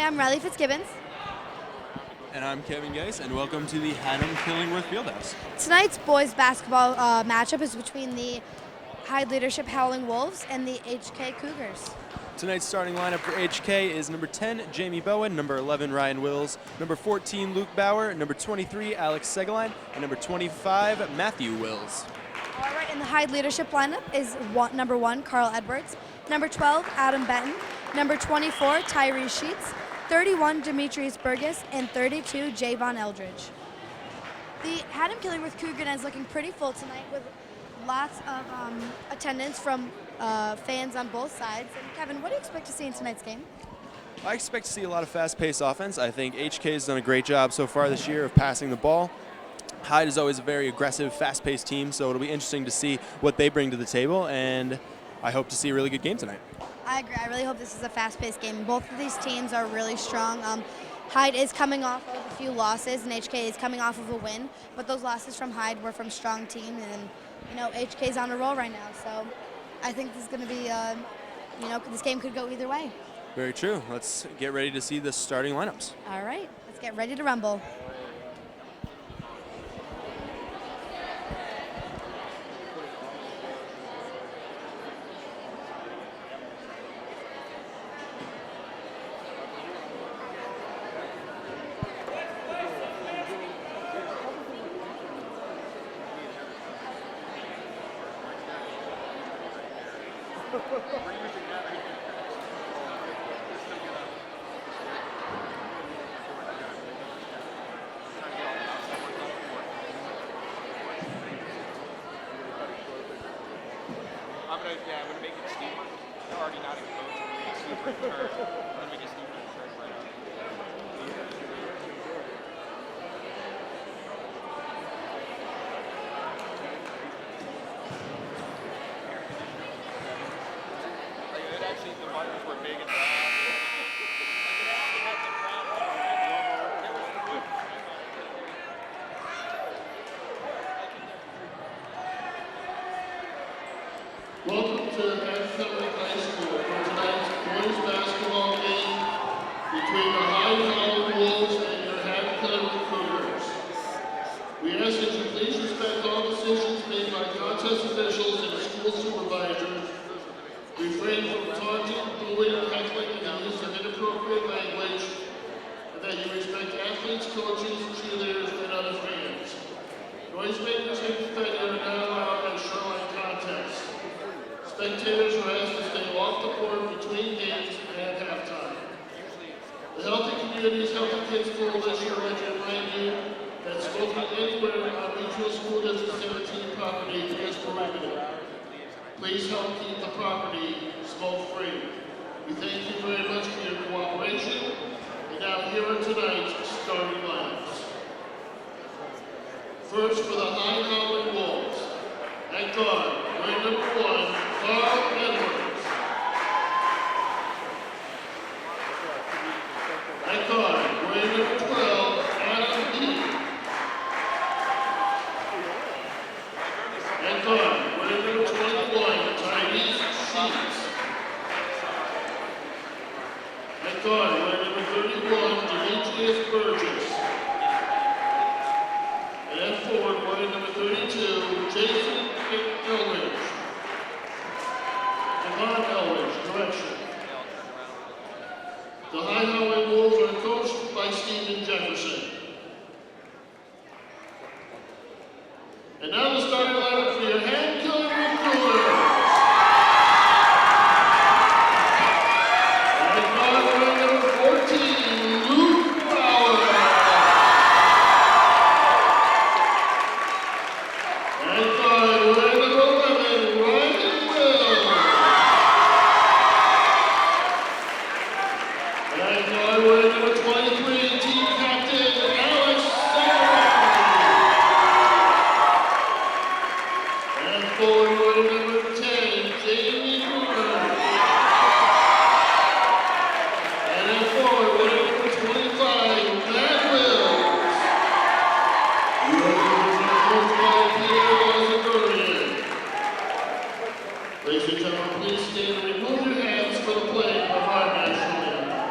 I'm Riley Fitzgibbons. And I'm Kevin Geis, and welcome to the Haddam-Killingworth Fieldhouse. Tonight's boys basketball matchup is between the Hyde Leadership Howling Wolves and the HK Cougars. Tonight's starting lineup for HK is number 10, Jamie Bowen, number 11, Ryan Wills, number 14, Luke Bauer, number 23, Alex Segaline, and number 25, Matthew Wills. All right, and the Hyde Leadership lineup is number 1, Carl Edwards, number 12, Adam Benton, number 24, Tyrese Sheets, 31, Demetrius Burgess, and 32, Javon Eldridge. The Haddam-Killingworth Cougar is looking pretty full tonight with lots of attendance from fans on both sides. And Kevin, what do you expect to see in tonight's game? I expect to see a lot of fast-paced offense. I think HK has done a great job so far this year of passing the ball. Hyde is always a very aggressive, fast-paced team, so it'll be interesting to see what they bring to the table, and I hope to see a really good game tonight. I agree. I really hope this is a fast-paced game. Both of these teams are really strong. Hyde is coming off of a few losses, and HK is coming off of a win. But those losses from Hyde were from strong teams, and HK is on a roll right now. So I think this is going to be, this game could go either way. Very true. Let's get ready to see the starting lineups. All right, let's get ready to rumble. I'm gonna make it steeper. They're already not exposed. I'm gonna make it steeper in turn. I'm gonna make it steeper in turn right now. Like, it actually, the buttons were big and round. Welcome to Haddam-Killingworth High School for tonight's boys basketball game between the Hyde Howling Wolves and your Haddam-Killingworth Cougars. We ask that you please respect all decisions made by contest officials and school supervisors. Refrain from taunting, bullying, heckling, and the use of inappropriate language, and that you respect athletes, coaches, cheerleaders, and other fans. Noisemakers and confetti are not allowed at shoreline contests. Spectators are asked to stay off the court between games and at halftime. The Healthy Communities Healthy Kids Coalition would like to remind you that smoking anywhere on Regional School District 17 property is prohibited. Please help keep the property smoke-free. We thank you very much for your cooperation. And now here are tonight's starting lineups. First for the Hyde Howling Wolves. At guard, wearing number 1, Carl Edwards. At guard, wearing number 12, Adam Benton. At guard, wearing number 21, Tyrese Sheets. At guard, wearing number 31, Demetrius Burgess. And at forward, wearing number 32, Jason Eldridge. Devon Eldridge, direction. The Hyde Howling Wolves are coached by Stephen Jefferson. And now the starting lineup for your Haddam-Killingworth Cougars. At guard, wearing number 14, Luke Bauer. At guard, wearing number 11, Ryan Wills. At guard, wearing number 23, team captain Alex Segaline. And forward, wearing number 10, Jamie Booker. And at forward, wearing number 25, Matt Wills. You are coached by Peter Lazarurian. Ladies and gentlemen, please stand and remove your hands for the playing of our national anthem.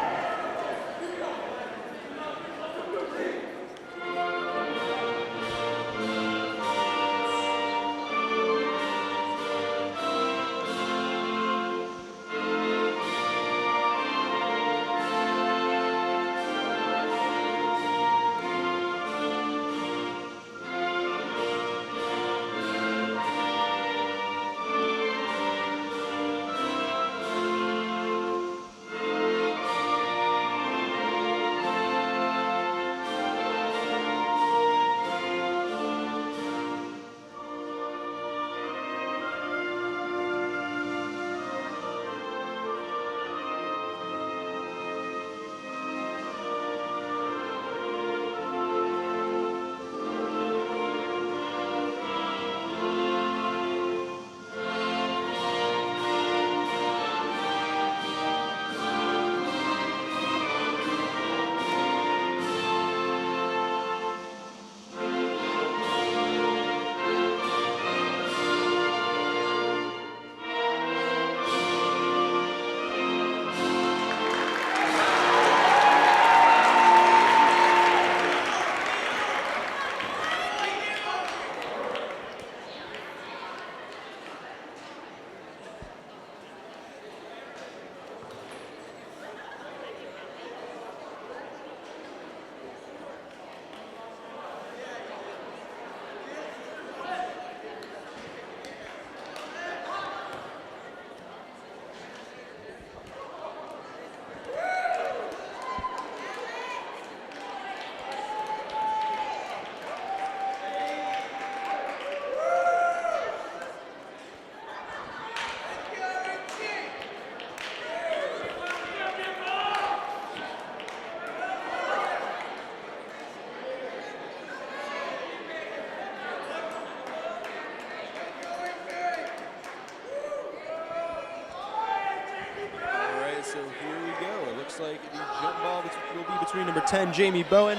will be between number 10, Jamie Bowen,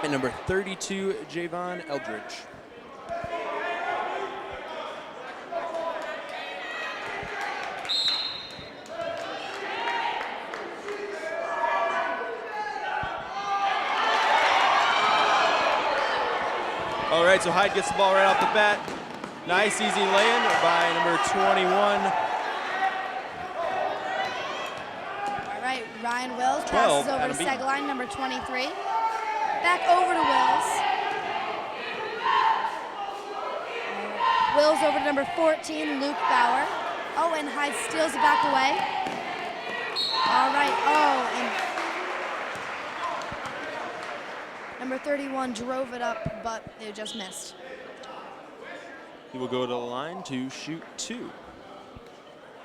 and number 32, Javon Eldridge. All right, so Hyde gets the ball right off the bat. Nice, easy lay-in by number 21. All right, Ryan Wills 12, passes over Adam to Beaton. Segline, number 23. Back over to Wills. Wills over to number 14, Luke Bauer. Oh, and Hyde steals it back away. All right, oh, and number 31 drove it up, but it just missed. He will go to the line to shoot 2.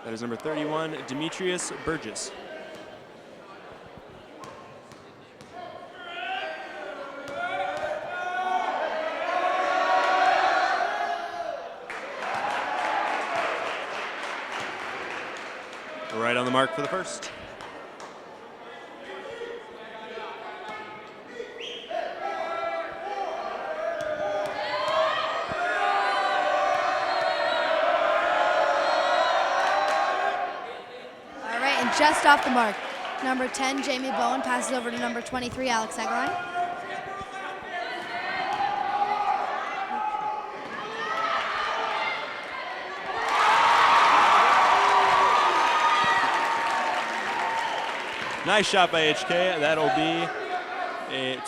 That is number 31, Demetrius Burgess. Right on the mark for the first. All right, and just off the mark, number 10, Jamie Bowen, passes over to number 23, Alex Segline. Nice shot by HK. That'll be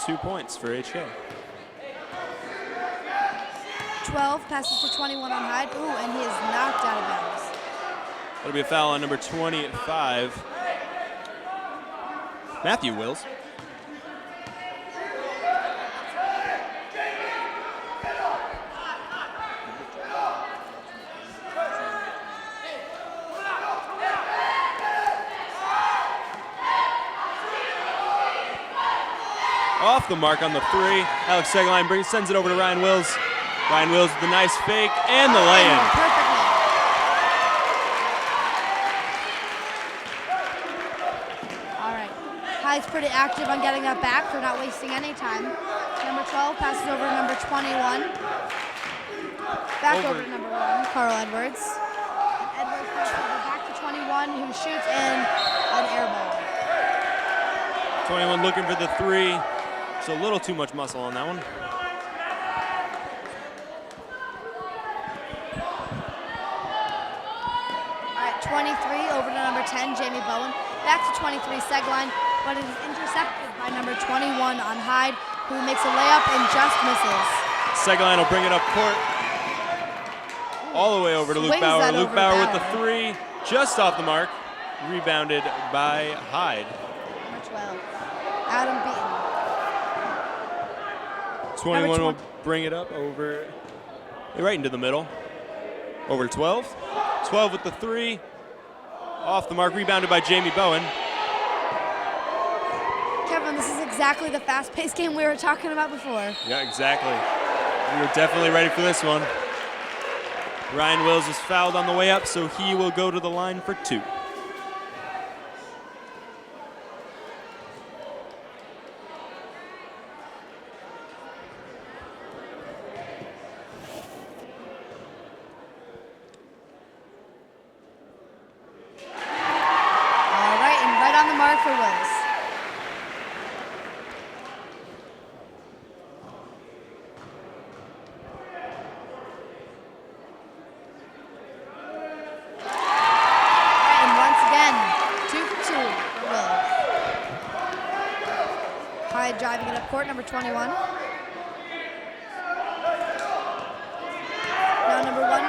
2 points for HK. 12 passes to 21 on Hyde. Ooh, and he is knocked out of bounds. That'll be a foul on number 25, Matthew Wills. Off the mark on the 3. Alex Segline sends it over to Ryan Wills. Ryan Wills with the nice fake and the lay-in. Perfect lay. All right. Hyde's pretty active on getting that back. They're not wasting any time. Number 12 passes over to number 21. Back over to number 1, Carl Edwards. And Edwards passes over back to 21, who shoots in an air ball. 21 looking for the 3. So a little too much muscle on that one. All right, 23 over to number 10, Jamie Bowen. Back to 23, Segline, but it is intercepted by number 21 on Hyde, who makes a layup and just misses. Segline will bring it up court. All the way over to Luke Swings Bauer. that Luke over Bauer with Bauer. the 3, just off the mark. Rebounded by Hyde. Number 12, Adam Beaton. 21 will bring it up over, right into the middle. Over to 12. 12 with the 3. Off the mark, rebounded by Jamie Bowen. Kevin, this is exactly the fast-paced game we were talking about before. Yeah, exactly. We were definitely ready for this one. Ryan Wills was fouled on the way up, so he will go to the line for 2. All right, and right on the mark for Wills. And once again, 2 for 2 for Wills. Hyde driving it up court, number 21. Now number 1,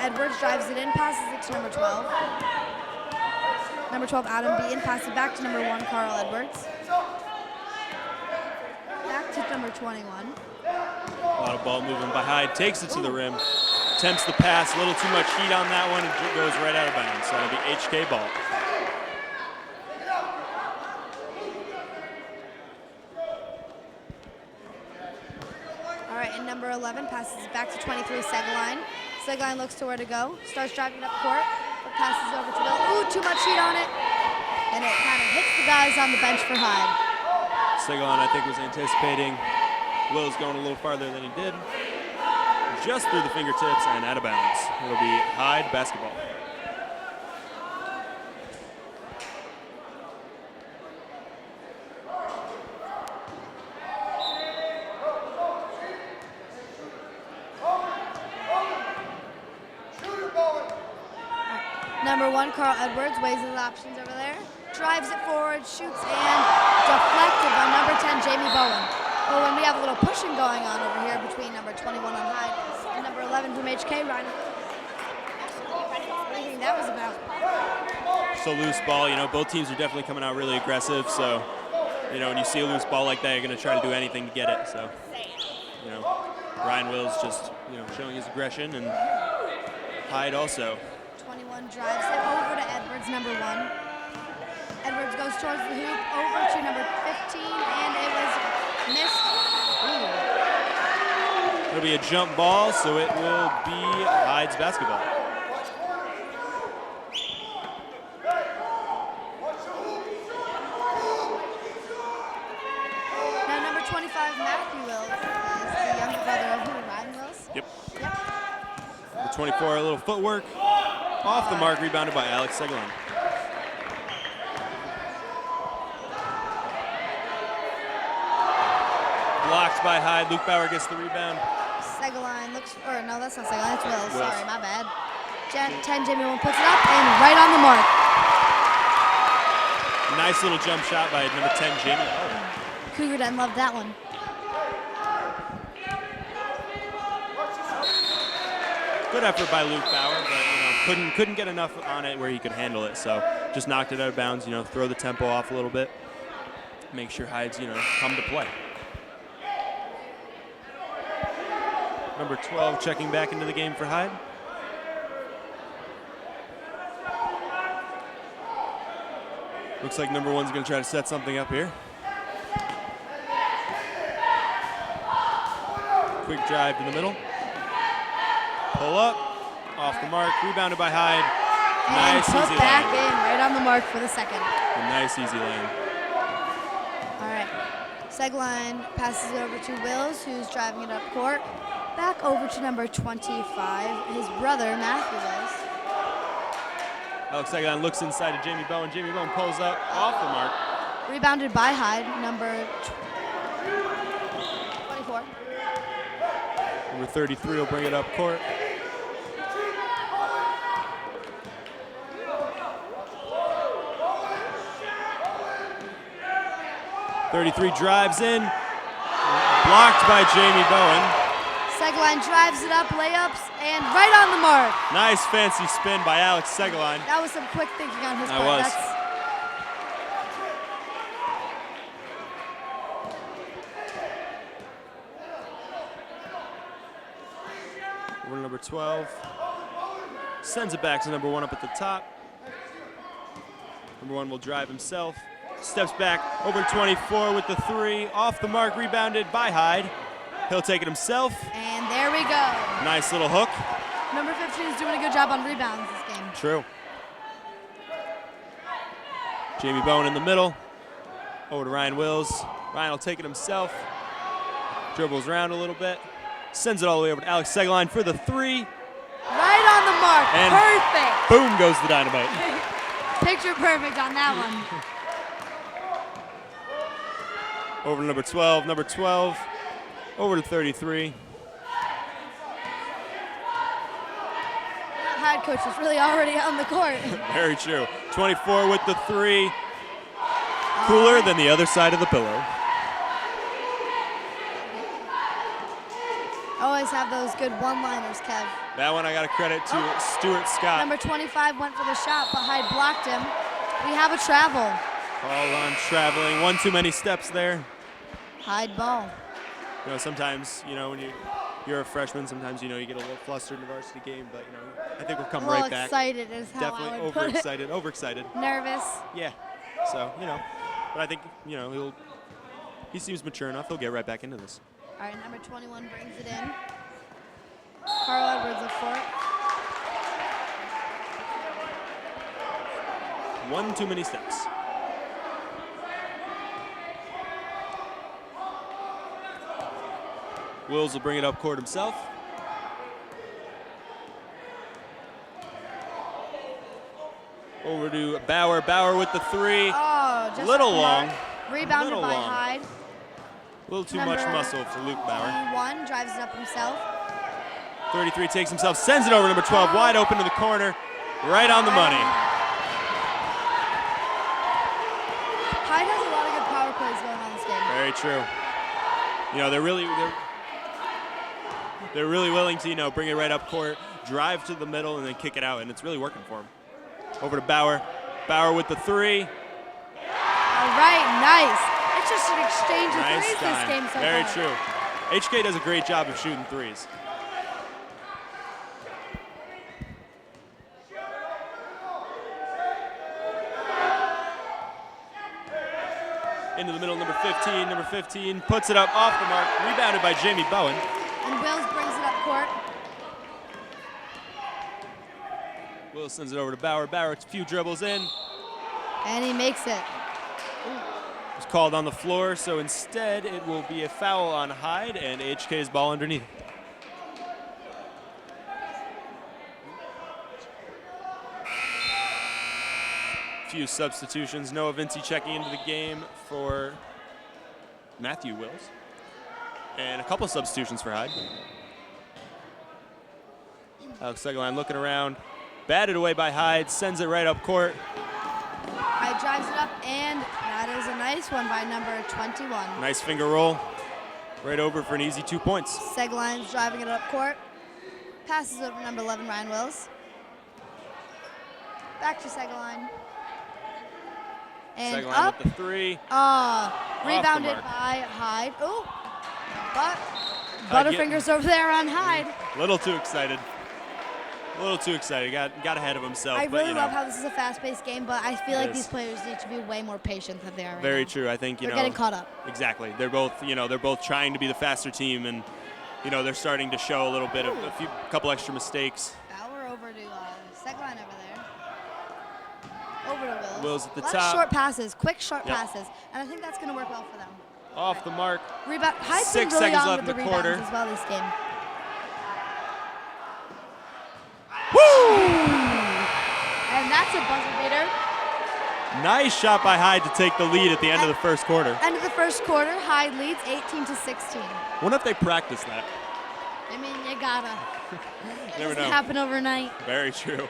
Edwards drives it in, passes it to number 12. Number 12, Adam Beaton, passes it back to number 1, Carl Edwards. Back to number 21. A lot of ball movement by Hyde. Takes it to the rim. Attempts the pass. A little too much heat on that one. And goes right out of bounds. So that'll be HK ball. All right, and number 11 passes it back to 23, Segline. Segline looks to where to go. Starts driving up court, but passes over to Bill. Ooh, too much heat on it. And it kind of hits the guys on the bench for Hyde. Segalon, I think, was anticipating Wills going a little farther than he did. Just through the fingertips and out of bounds. It'll be Hyde basketball. Number 1, Carl Edwards, weighs his options over there. Drives it forward, shoots, and deflected by number 10, Jamie Bowen. Oh, and we have a little pushing going on over here between number 21 on Hyde and number 11 from HK, Ryan. What do you think that was about? So loose ball, both teams are definitely coming out really aggressive. So, when you see a loose ball like that, you're going to try to do anything to get it. So, Ryan Wills just, showing his aggression, and Hyde also. 21 drives it over to Edwards, number 1. Edwards goes towards the hoop, over to number 15, and it was missed. Ooh. It'll be a jump ball, so it will be Hyde's basketball. Now number 25, Matthew Wills, is the younger brother of who, Ryan Wills? Yep. Number 24, a little footwork. Off the mark, rebounded by Alex Segalon. Blocked by Hyde. Luke Bauer gets the rebound. Segalon looks, or no, that's not Segalon, that's Wills. Sorry, my bad. 10, Jamie Bowen puts it up and right on the mark. Nice little jump shot by number 10, Jamie. Cougar Den loved that one. Good effort by Luke Bauer, but couldn't get enough on it where he could handle it. So just knocked it out of bounds. Throw the tempo off a little bit. Make sure Hyde's come to play. Number 12 checking back into the game for Hyde. Looks like number 1's going to try to set something up here. Quick drive to the middle. Pull up, off the mark, rebounded by Hyde. And nice put easy back lane. in, right on the mark for the second. A nice easy lane. All right, Segalon passes it over to Wills, who's driving it up court. Back over to number 25, his brother, Matthew Wills. Alex Segalon looks inside to Jamie Bowen. Jamie Bowen pulls up, off the mark. Rebounded by Hyde, number 24. Number 33 will bring it up court. .33 drives in, blocked by Jamie Bowen. Segalon drives it up, layups, and right on the mark. Nice fancy spin by Alex Segalon. That was some quick thinking on his part. That was. Over number 12. Sends it back to number 1 up at the top. Number 1 will drive himself. Steps back over to 24 with the 3. Off the mark, rebounded by Hyde. He'll take it himself. And there we go. Nice little hook. Number 15 is doing a good job on rebounds this game. True. Jamie Bowen in the middle. Over to Ryan Wills. Ryan will take it himself. Dribbles around a little bit. Sends it all the way over to Alex Segalon for the 3. Right on the mark. And perfect. Boom goes the dynamite. Picture perfect on that one. Over to number 12. Number 12. Over to 33. Hyde coach is really already on the court. Very true. 24 with the 3. Cooler than the other side of the pillow. Always have those good one-liners, Kev. That one I got to credit to Stuart Scott. Number 25 went for the shot, but Hyde blocked him. We have a travel. All on traveling. One too many steps there. Hyde ball. Sometimes, when you're a freshman, sometimes, you get a little flustered in the varsity game, but, I think we'll come A little right back. excited is how Definitely I would put it. overexcited. Nervous. Yeah. So, but I think, he seems mature enough. He'll get right back into this. All right, number 21 brings it in. Carl Edwards up for it. One too many steps. Wills will bring it up court himself. Over to Bauer. Bauer with the three. Oh, just Little off the long. mark. Rebounded Little by long. Hyde. A little too much Number muscle for Luke Bauer. 21 drives it up himself. 33 takes himself, sends it over number 12, wide open to the corner, right on the money. Hyde has a lot of good power plays going on this game. Very true. You know, they're really willing to, you know, bring it right up court, drive to the middle, and then kick it out, and it's really working for him. Over to Bauer. Bauer with the three. All right, nice. It's just an exchange of Nice threes time. this game so Very far. true. HK does a great job of shooting threes. Into the middle, number 15. Number 15 puts it up off the mark, rebounded by Jamie Bowen. And Wills brings it up court. Will sends it over to Bauer. Bauer, a few dribbles in. And he makes it. Was called on the floor, so instead it will be a foul on Hyde and HK's ball underneath. Few substitutions. Noah Vinci checking into the game for Matthew Wills. And a couple substitutions for Hyde. Alex Segaline looking around. Batted away by Hyde, sends it right up court. Hyde drives it up, and that is a nice one by number 21. Nice finger roll. Right over for an easy 2 points. Segaline's driving it up court. Passes over number 11, Ryan Wills. Back to Segaline. And Segaline up. with the three. Rebounded mark. by Hyde. Ooh, but getting- Butterfingers over there on Hyde. A little too excited. A little too excited. Got ahead of himself. I but, really you know, love how this is a fast-paced game, but I feel It like is. these players need to be way more patient than they are right Very now. true. I think They're getting caught up. Exactly. They're both trying to be the faster team, and you know they're starting to show a little bit of couple extra mistakes. Bauer over to Segline over there. Over to Wills. Wills at the A lot top. of short passes, quick short Yep. passes, and I think that's going to work well for them. Off the mark. Rebound. Hyde's 6 been really seconds on left with the in the quarter. rebounds as well this game. And that's a buzzer beater. Nice shot by Hyde to take the lead at the end of the first quarter. End of the first quarter, Hyde leads 18-16. Wonder if they practiced that. I mean, you gotta. It Never doesn't know. happen overnight. Very true.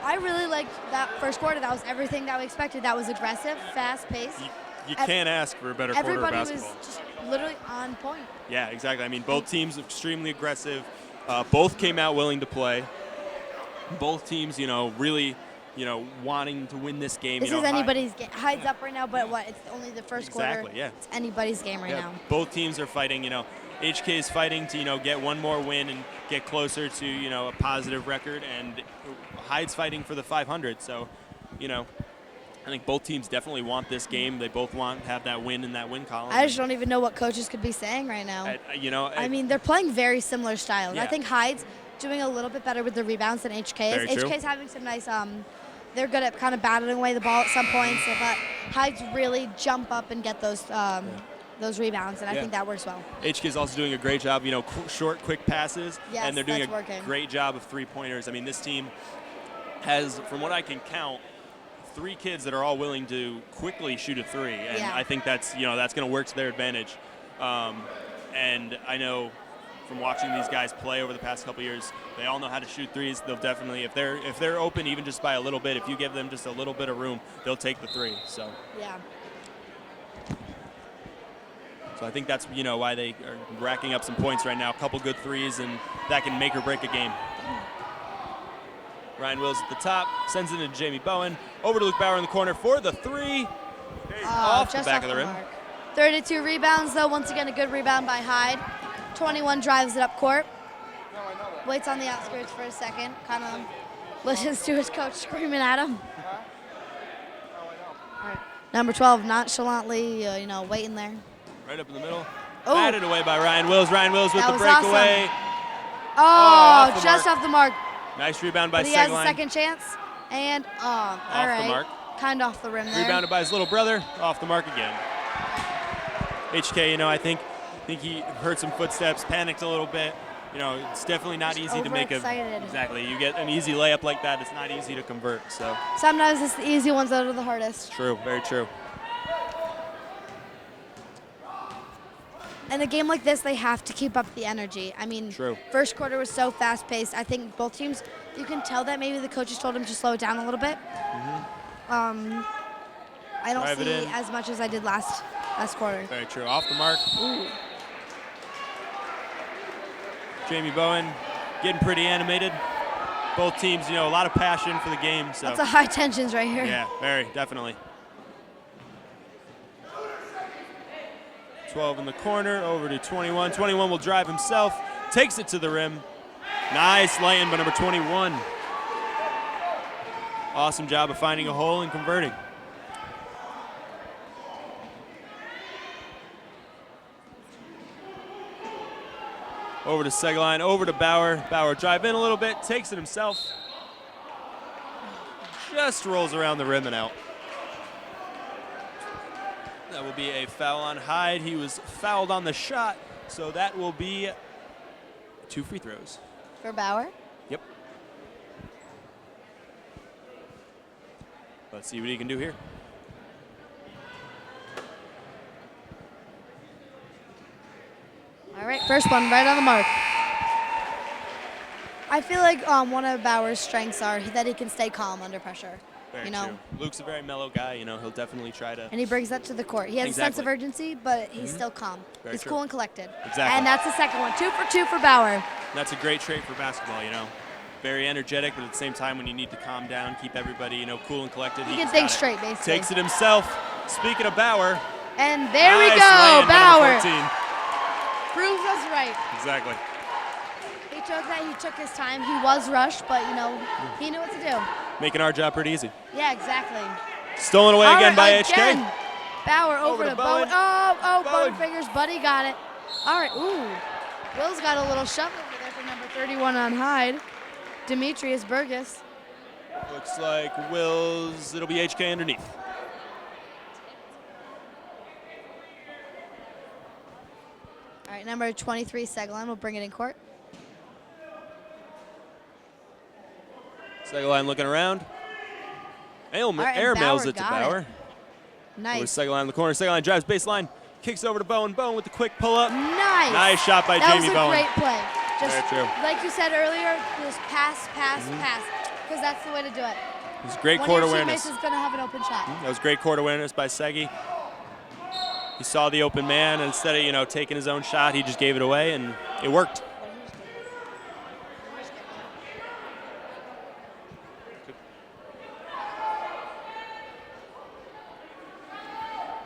I really liked that first quarter. That was everything that we expected. That was aggressive, fast-paced. You Ev- can't ask for a better quarter of Everybody was basketball. just literally on point. Yeah, exactly. I mean, both teams extremely aggressive. Both came out willing to play. Both teams, really, wanting to win this game. This you know, is anybody's game. Hyde's up right now, but what? It's only the first quarter. Exactly, yeah. It's anybody's game right Yeah, now. both teams are fighting. HK is fighting to get one more win and get closer to a positive record, and Hyde's fighting for the 500. So, I think both teams definitely want this game. They both want to have that win in that win column. I just don't even know what coaches could be saying right now. I mean, they're playing very similar styles. I Yeah. think Hyde's doing a little bit better with the rebounds than HK is. Very true. HK's having some nice, they're good at kind of battling away the ball at some points, but Hyde's really jump up and get those rebounds, and I Yeah. think that works well. HK is also doing a great job, short, quick passes, Yes, and they're doing that's a working. great job of three-pointers. I mean, this team has, from what I can count, 3 kids that are all willing to quickly shoot a three, and Yeah. I think that's that's going to work to their advantage. And I know from watching these guys play over the past couple years, they all know how to shoot threes. They'll definitely, if they're open even just by a little bit, if you give them just a little bit of room, they'll take the three. So Yeah. I think that's why they are racking up some points right now. A couple good threes, and that can make or break a game. Ryan Wills at the top, sends it to Jamie Bowen. Over to Luke Bauer in the corner for the three. Off the Just back of the rim. mark. 32 rebounds, though. Once again, a good rebound by Hyde. 21 drives it up court. Waits on the outskirts for a second. Kind of listens to his coach screaming at him. All right. Number 12, nonchalantly, waiting there. Right up in the middle. Oh. Batted away by Ryan Wills. Ryan Wills with That the was breakaway. Oh, off the just mark. off the mark. Nice rebound by But he has a Segline. second chance. And, all right. the mark. Kind of off the rim there. Rebounded by his little brother. Off the mark again. HK, I think I think he heard some footsteps, panicked a little bit. You know, it's definitely not easy to make a overexcited. exactly. You get an easy layup like that, it's not easy to convert. So Sometimes it's the easy ones that are the hardest. true, very true. In a game like this, they have to keep up the energy. I mean, True. first quarter was so fast-paced. I think both teams, you can tell that maybe the coaches told them to slow it down a little bit. I don't Drive it see in. as much as I did last quarter. Very true. Off the mark. Ooh. Jamie Bowen getting pretty animated. Both teams, you know, a lot of passion for the game. So That's a high tensions right here. yeah, very definitely. 12 in the corner, over to 21. 21 will drive himself, takes it to the rim. Nice lay-in by number 21. Awesome job of finding a hole and converting. Over to Segline, over to Bauer. Bauer drive in a little bit, takes it himself. Just rolls around the rim and out. That will be a foul on Hyde. He was fouled on the shot, so that will be 2 free throws. For Bauer. Yep. Let's see what he can do here. All right, first one right on the mark. I feel like one of Bauer's strengths are that he can stay calm under pressure. Very you know, true. Luke's a very mellow guy. You know, he'll definitely try to. and he brings that to the court. He has a sense of Exactly. urgency, but he's still calm. Very He's true. cool and collected. Exactly. And that's the second one. 2 for 2 for Bauer. That's a great trait for basketball. You know, very energetic, but at the same time, when you need to calm down, keep everybody, you know, cool and collected. He he's can think got it. straight, basically. Takes it himself. Speaking of Bauer, And there we nice go, lay-in by number Bauer. 14. Proves us right. Exactly. He took that. He took his time. He was rushed, but you know, he knew what to do. Making our job pretty easy. Yeah, exactly. Stolen away All again right, by again. HK. Bauer over to Bowen. Bowen. Oh, Bowen. Bowen fingers. Buddy got it. All right. Ooh. Will's got a little shove over there for number 31 on Hyde. Demetrius Burgess. Looks like Will's. It'll be HK underneath. All right, number 23 Segline will bring it in court. Segline looking around. right, and Air mails Bauer it to got it. Bauer. Over Nice. Segline in the corner. Segline drives baseline. Kicks over to Bowen. Bowen with the quick pull up. Nice. Nice shot by that Jamie was a Bowen. great play. Just Very true. like you said earlier, just pass, pass, pass, because that's the way to do it. It was great One court of your awareness. teammates is going to have an open shot. That was great court awareness by Segi. He saw the open man, and instead of, you know, taking his own shot, he just gave it away, and it worked.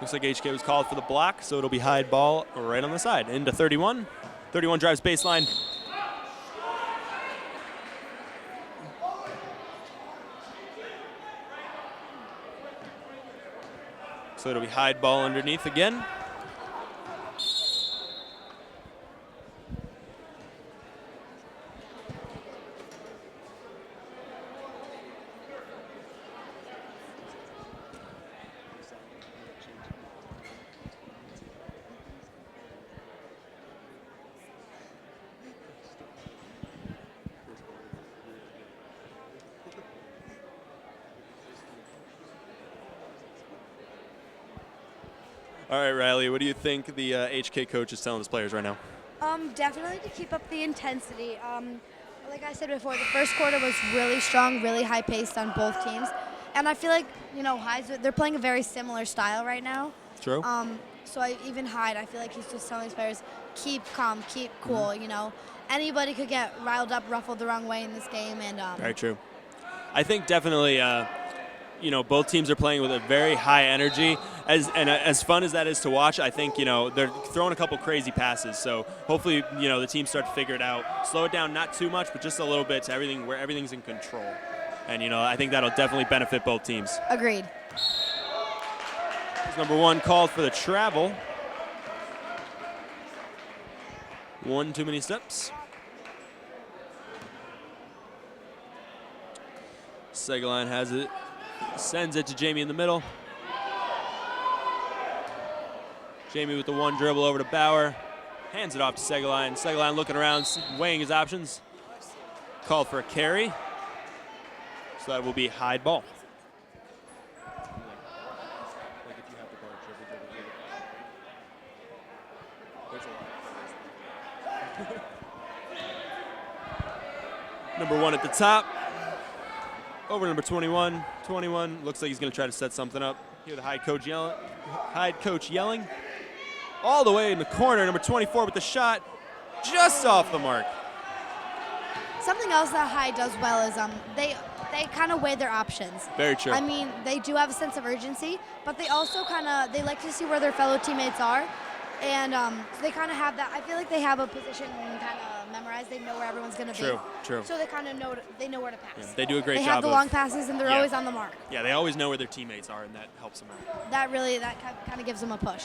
Looks like HK was called for the block, so it'll be Hyde ball right on the side. Into 31. 31 drives baseline. So it'll be Hyde ball underneath again. All right, Riley, what do you think the HK coach is telling his players right now? Definitely to keep up the intensity. Like I said before, the first quarter was really strong, really high paced on both teams, and I feel like they're playing a very similar style right now. True. Even Hyde, I feel like he's just telling his players, keep calm, keep cool. Anybody could get riled up, ruffled the wrong way in this game, and Very true. I think definitely, both teams are playing with a very high energy. As fun as that is to watch, I think, they're throwing a couple crazy passes. So hopefully, the teams start to figure it out. Slow it down, not too much, but just a little bit to everything where everything's in control. And, I think that'll definitely benefit both teams. agreed. Here's number 1 called for the travel. 1 too many steps. Segline has it, sends it to Jamie in the middle. Jamie with the 1 dribble over to Bauer. Hands it off to Segaline. Segaline looking around, weighing his options. Called for a carry. So that will be Hyde ball. Number 1 at the top. Over number 21. 21 looks like he's going to try to set something up. Hear the Hyde coach yelling. All the way in the corner, number 24 with the shot. Just off the mark. Something else that Hyde does well is they kind of weigh their options. Very true. I mean, they do have a sense of urgency, but they also they like to see where their fellow teammates are. And they kind of have that. I feel like they have a position kind of memorized. They know where everyone's going to be. True. So they kind of know where to pass. Yeah, they do a great job. They have the long passes, and they're always on the mark. Yeah, they always know where their teammates are, and that helps them out. That kind of gives them a push.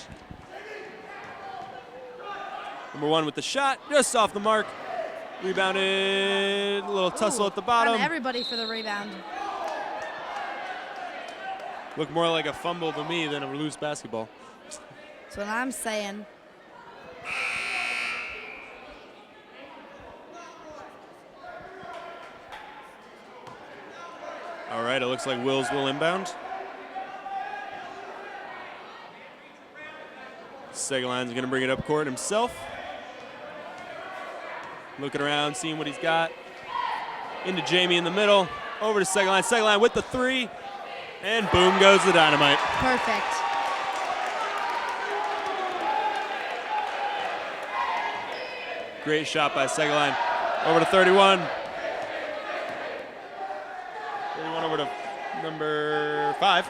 Number 1 with the shot, just off the mark. Rebounded, a little tussle at the bottom. Kind of everybody for the rebound. Looked more like a fumble to me than a loose basketball. That's what I'm saying. All right, it looks like Wills will inbound. Segaline's going to bring it up court himself. Looking around, seeing what he's got. Into Jamie in the middle. Over to Segaline. Segaline with the 3. And boom goes the dynamite. Perfect. Great shot by Segaline. Over to 31. 31 over to number 5.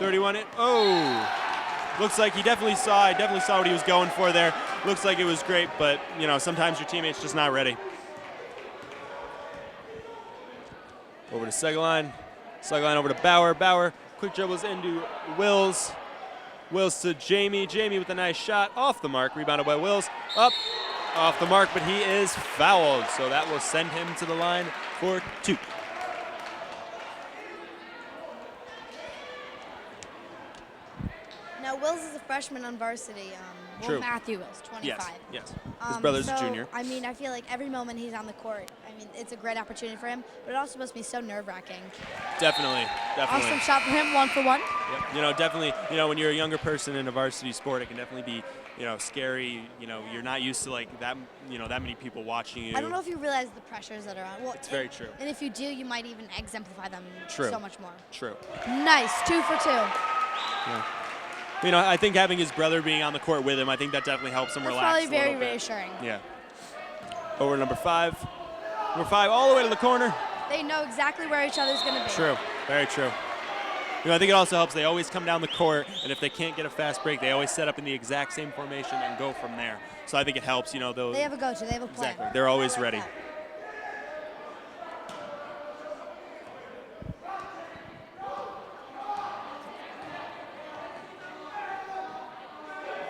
31 in. Oh! Looks like he definitely saw. I definitely saw what he was going for there. Looks like it was great, but sometimes your teammate's just not ready. Over to Segaline. Segaline over to Bauer. Bauer quick dribbles into Wills. Wills to Jamie. Jamie with a nice shot off the mark. Rebounded by Wills. Up off the mark, but he is fouled. So that will send him to the line for 2. Now, Wills is a freshman on varsity. True. Matthew is 25. Yes. His brother's a junior. I mean, I feel like every moment he's on the court, it's a great opportunity for him, but it also must be so nerve-wracking. Definitely. Awesome shot for him, 1 for 1. Yep. Definitely, when you're a younger person in a varsity sport, it can definitely be, scary. You're not used to that many people watching you. I don't know if you realize the pressures that are on. Well, it's very true. And if you do, you might even exemplify them so much more. True. Nice, 2 for 2. Yeah. I think having his brother being on the court with him, I think that definitely helps him relax. Probably very reassuring. Yeah. Over to number 5. Number 5 all the way to the corner. They know exactly where each other's going to be. True. Very true. I think it also helps. They always come down the court, and if they can't get a fast break, they always set up in the exact same formation and go from there. So I think it helps. They have a go-to. They have a plan. Exactly. They're always ready.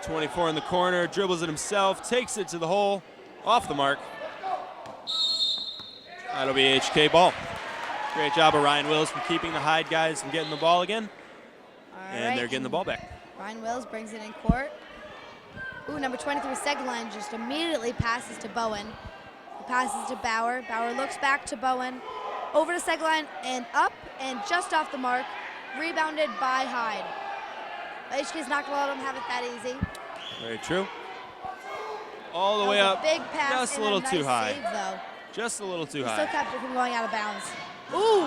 24 in the corner, dribbles it himself, takes it to the hole, off the mark. That'll be HK ball. Great job of Ryan Wills for keeping the Hyde guys from getting the ball again. And they're getting the ball back. Ryan Wills brings it in court. Ooh, number 23, Segaline just immediately passes to Bowen. He passes to Bauer. Bauer looks back to Bowen. Over to Segaline and up and just off the mark. Rebounded by Hyde. HK's not going to let him have it that easy. Very true. All the way up. Big pass. Just a little too high. Save, though. Just a little too He high. still kept it from going out of bounds. Ooh.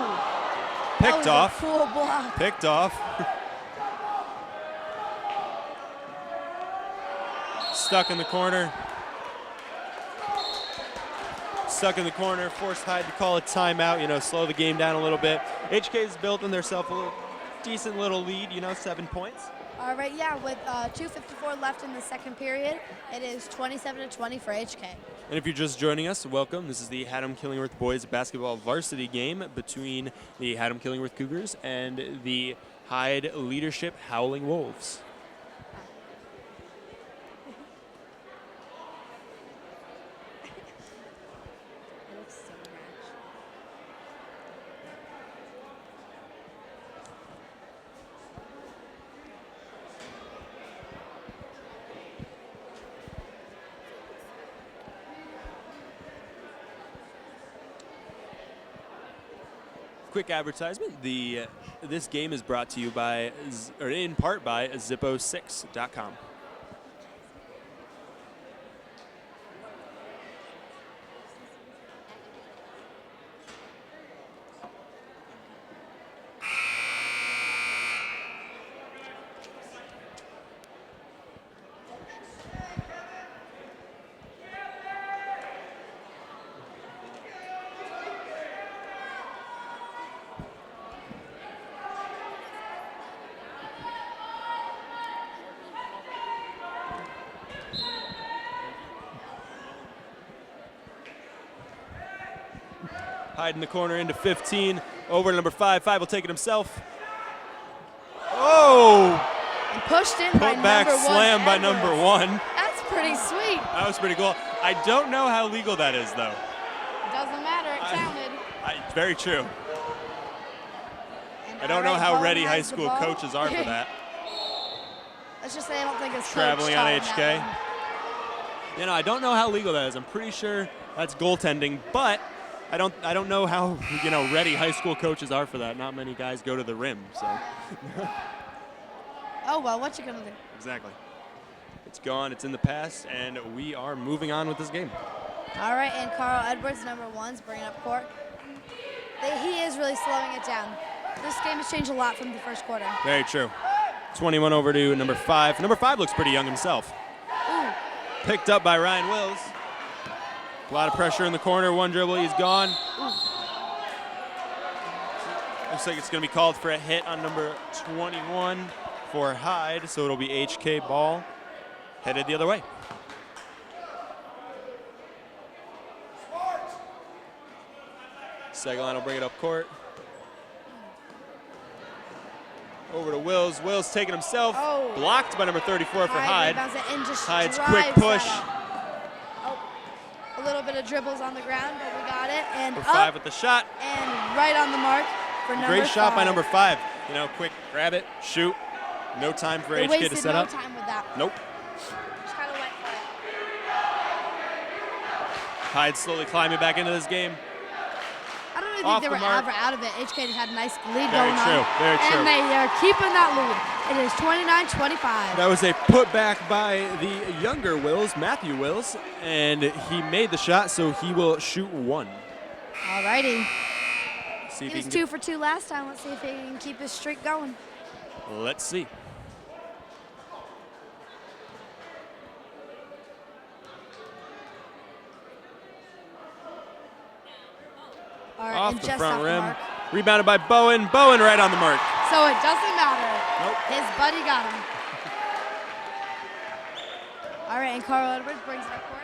Picked off. A cool block. Picked off. Stuck in the corner. Stuck in the corner. Forced Hyde to call a timeout. Slow the game down a little bit. HK's built in themselves a decent little lead. 7 points. All right, yeah, with 2:54 left in the second period, it is 27-20 for HK. And if you're just joining us, welcome. This is the Haddam-Killingworth boys basketball varsity game between the Haddam-Killingworth Cougars and the Hyde Leadership Howling Wolves. It looks so matched. Quick advertisement. This game is brought to you by, or in part by, Zippo6.com. Hyde in the corner into 15. Over to number 5. 5 will take it himself. Oh! And pushed in Put by back number 1. slam by Edwards. number 1. That's pretty sweet. That was pretty cool. I don't know how legal that is, though. Doesn't matter. It counted. Very true. And I don't know alright, how Bowen ready high has the school ball. coaches are for that. Let's just say I don't think it's Traveling on HK. That You know, I don't know how legal that is. I'm pretty sure that's goaltending, but I don't know how, ready high school coaches are for that. Not many guys go to the rim, so. Oh, well, what you going to do? Exactly. It's gone, it's in the past, and we are moving on with this game. All right, and Carl Edwards, number 1's bringing up court. He is really slowing it down. This game has changed a lot from the first quarter. Very true. 21 over to number 5. Number 5 looks pretty young himself. Ooh. Picked up by Ryan Wills. A lot of pressure in the corner. One dribble, he's gone. Looks like it's going to be called for a hit on number 21 for Hyde, so it'll be HK ball headed the other way. Seguin will bring it up court. Over to Wills. Wills taking himself. Oh. Blocked by number 34 for Hyde. Rebounds it and just Hyde's drives quick push. that up. A little bit of dribbles on the ground, but we got it. And Number up 5 with the shot. and right on the mark for number 5. Great shot by number 5. Quick grab it, shoot. No time for They HK wasted to set no up. time with that. Nope. Just kind of went for it. Hyde slowly climbing back into this game. I don't really Off think they the were mark. ever out of it. HK just had a nice lead Very going true, on. very true. And they are keeping that lead. It is 29-25. That was a putback by the younger Wills, Matthew Wills, and he made the shot, so he will shoot 1. All righty. See if He was can 2 for 2 last time. Let's see if he can keep his streak going. Let's see. All right, Off and the just front off rim. the mark. Rebounded by Bowen. Bowen right on the mark. So it doesn't matter. Nope. His buddy got him. All right, and Carl Edwards brings it up court.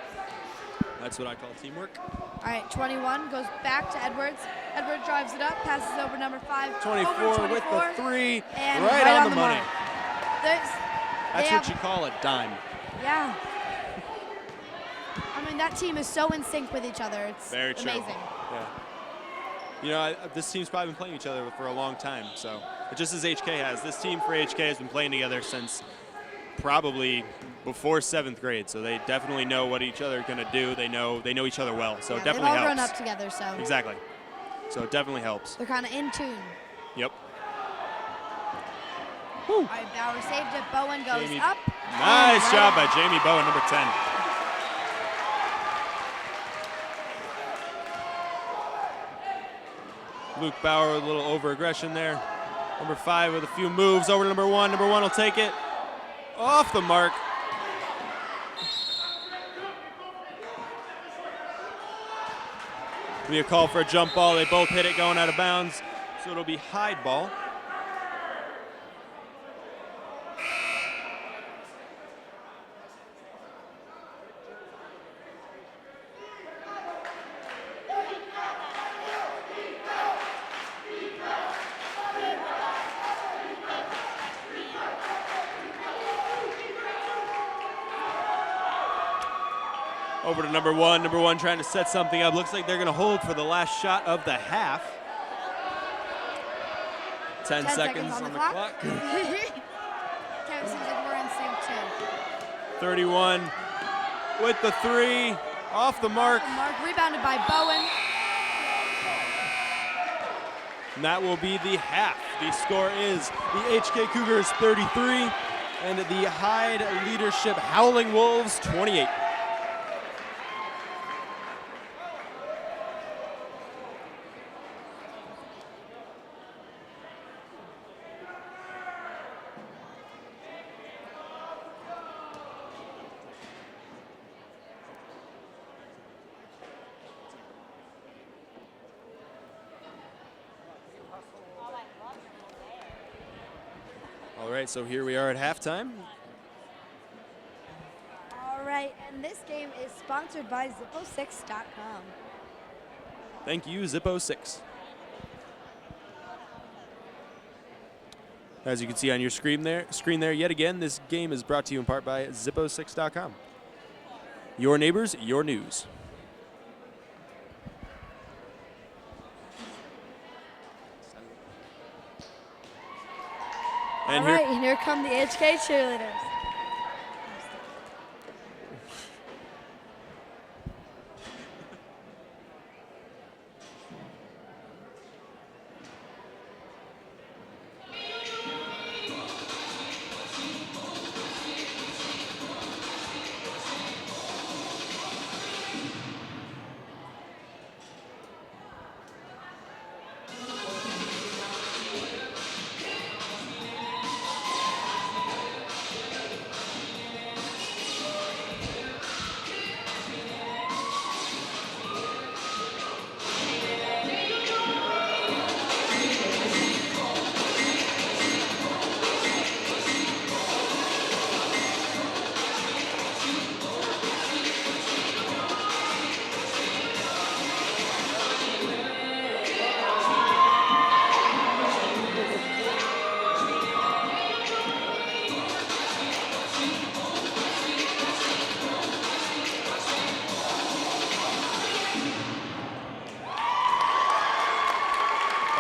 That's what I call teamwork. All right, 21 goes back to Edwards. Edwards drives it up, passes over number 5. 24 over to with the 3. And right on the money. mark. There's- they That's have- what you call a dime. Yeah. I mean, that team is so in sync with each other. It's Very true. amazing. Yeah. This team's probably been playing each other for a long time, so just as HK has. This team for HK has been playing together since probably before 7th grade, so they definitely know what each other are going to do. They know each other well, so Yeah, it definitely they've all helps. grown up together, so Exactly. So it definitely helps. they're kind of in tune. Yep. All right, Bauer saved it. Bowen goes Jamie- up. Nice and job right by Jamie Bowen, number 10. Luke Bauer with a little over-aggression there. Number 5 with a few moves over to number 1. Number 1 will take it off the mark. Be a call for a jump ball. They both hit it going out of bounds, so it'll be Hyde ball. Over to number 1. Number 1 trying to set something up. Looks like they're going to hold for the last shot of the half. 10 seconds on the clock. Kevin seems like we're in sync too. 31 with the 3. Off the mark. Mark rebounded by Bowen. And that will be the half. The score is the HK Cougars 33 and the Hyde Leadership Howling Wolves 28. All right, so here we are at halftime. All right, and this game is sponsored by Zippo6.com. Thank you, Zippo6. As you can see on your screen there, yet again, this game is brought to you in part by Zippo6.com. Your neighbors, your news. All right, and here come the HK cheerleaders.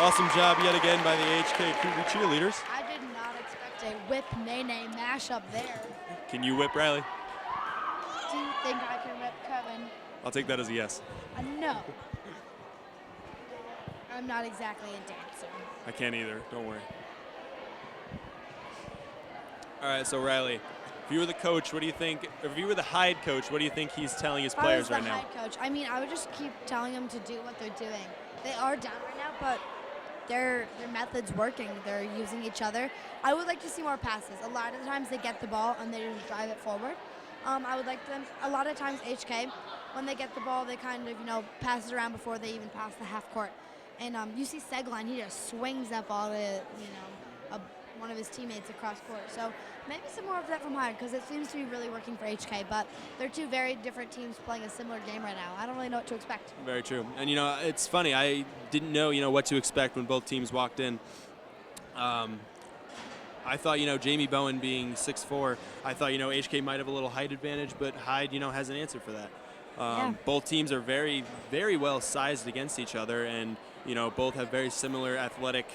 Awesome job yet again by the HK Cougar cheerleaders. I did not expect a whip nay mashup there. Can you whip Riley? Do you think I can whip Kevin? I'll take that as a yes. No. I'm not exactly a dancer. I can't either, don't worry. All right, so Riley, if you were the coach, what do you think, if you were the Hyde coach, what do you think he's telling his players right now? If I was the Hyde coach, I mean, I would just keep telling them to do what they're doing. They are down right now, but their method's working. They're using each other. I would like to see more passes. A lot of the times they get the ball and they just drive it forward. I would like them, a lot of times HK, when they get the ball, they kind of, pass it around before they even pass the half court. And you see Segline, he just swings that ball to, one of his teammates across court. So maybe some more of that from Hyde, because it seems to be really working for HK, but they're two very different teams playing a similar game right now. I don't really know what to expect. Very true. And, it's funny. I didn't know, what to expect when both teams walked in. I thought, Jamie Bowen being 6'4", I thought, HK might have a little height advantage, but Hyde, has an answer for that. Yeah. Both teams are very, very well sized against each other, and, both have very similar athletic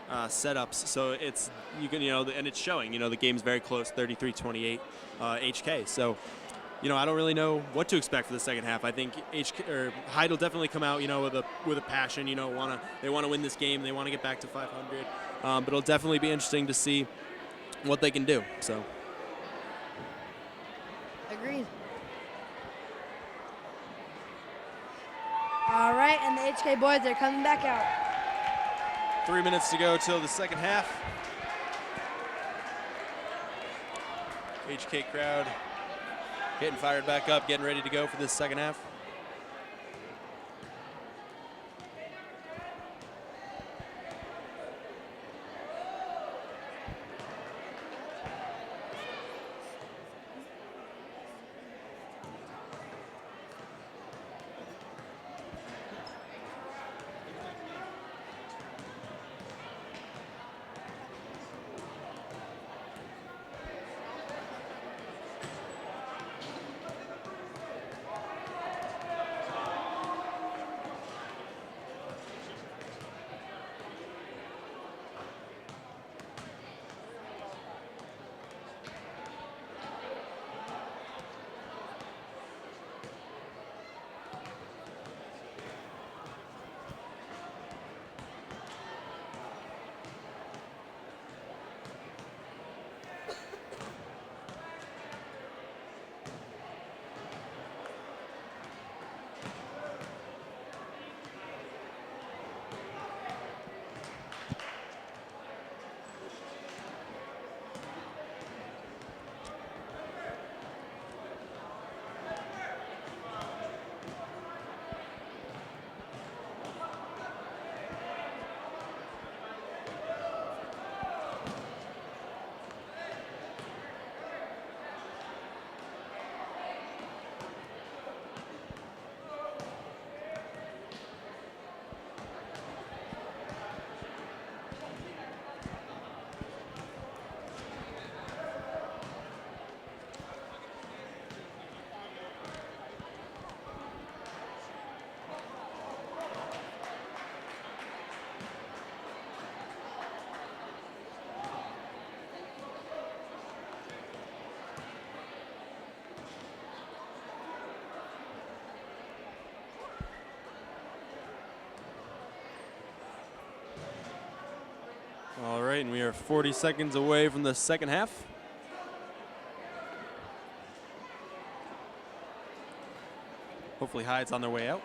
setups. So it's, and it's showing, the game's very close, 33-28 HK. So, I don't really know what to expect for the second half. I think Hyde will definitely come out, with a passion. They want to win this game. They want to get back to 500. But it'll definitely be interesting to see what they can do. So. Agreed. All right, and the HK boys are coming back out. 3 minutes to go till the second half. HK crowd getting fired back up, getting ready to go for this second half. All right, and we are 40 seconds away from the second half. Hopefully Hyde's on their way out.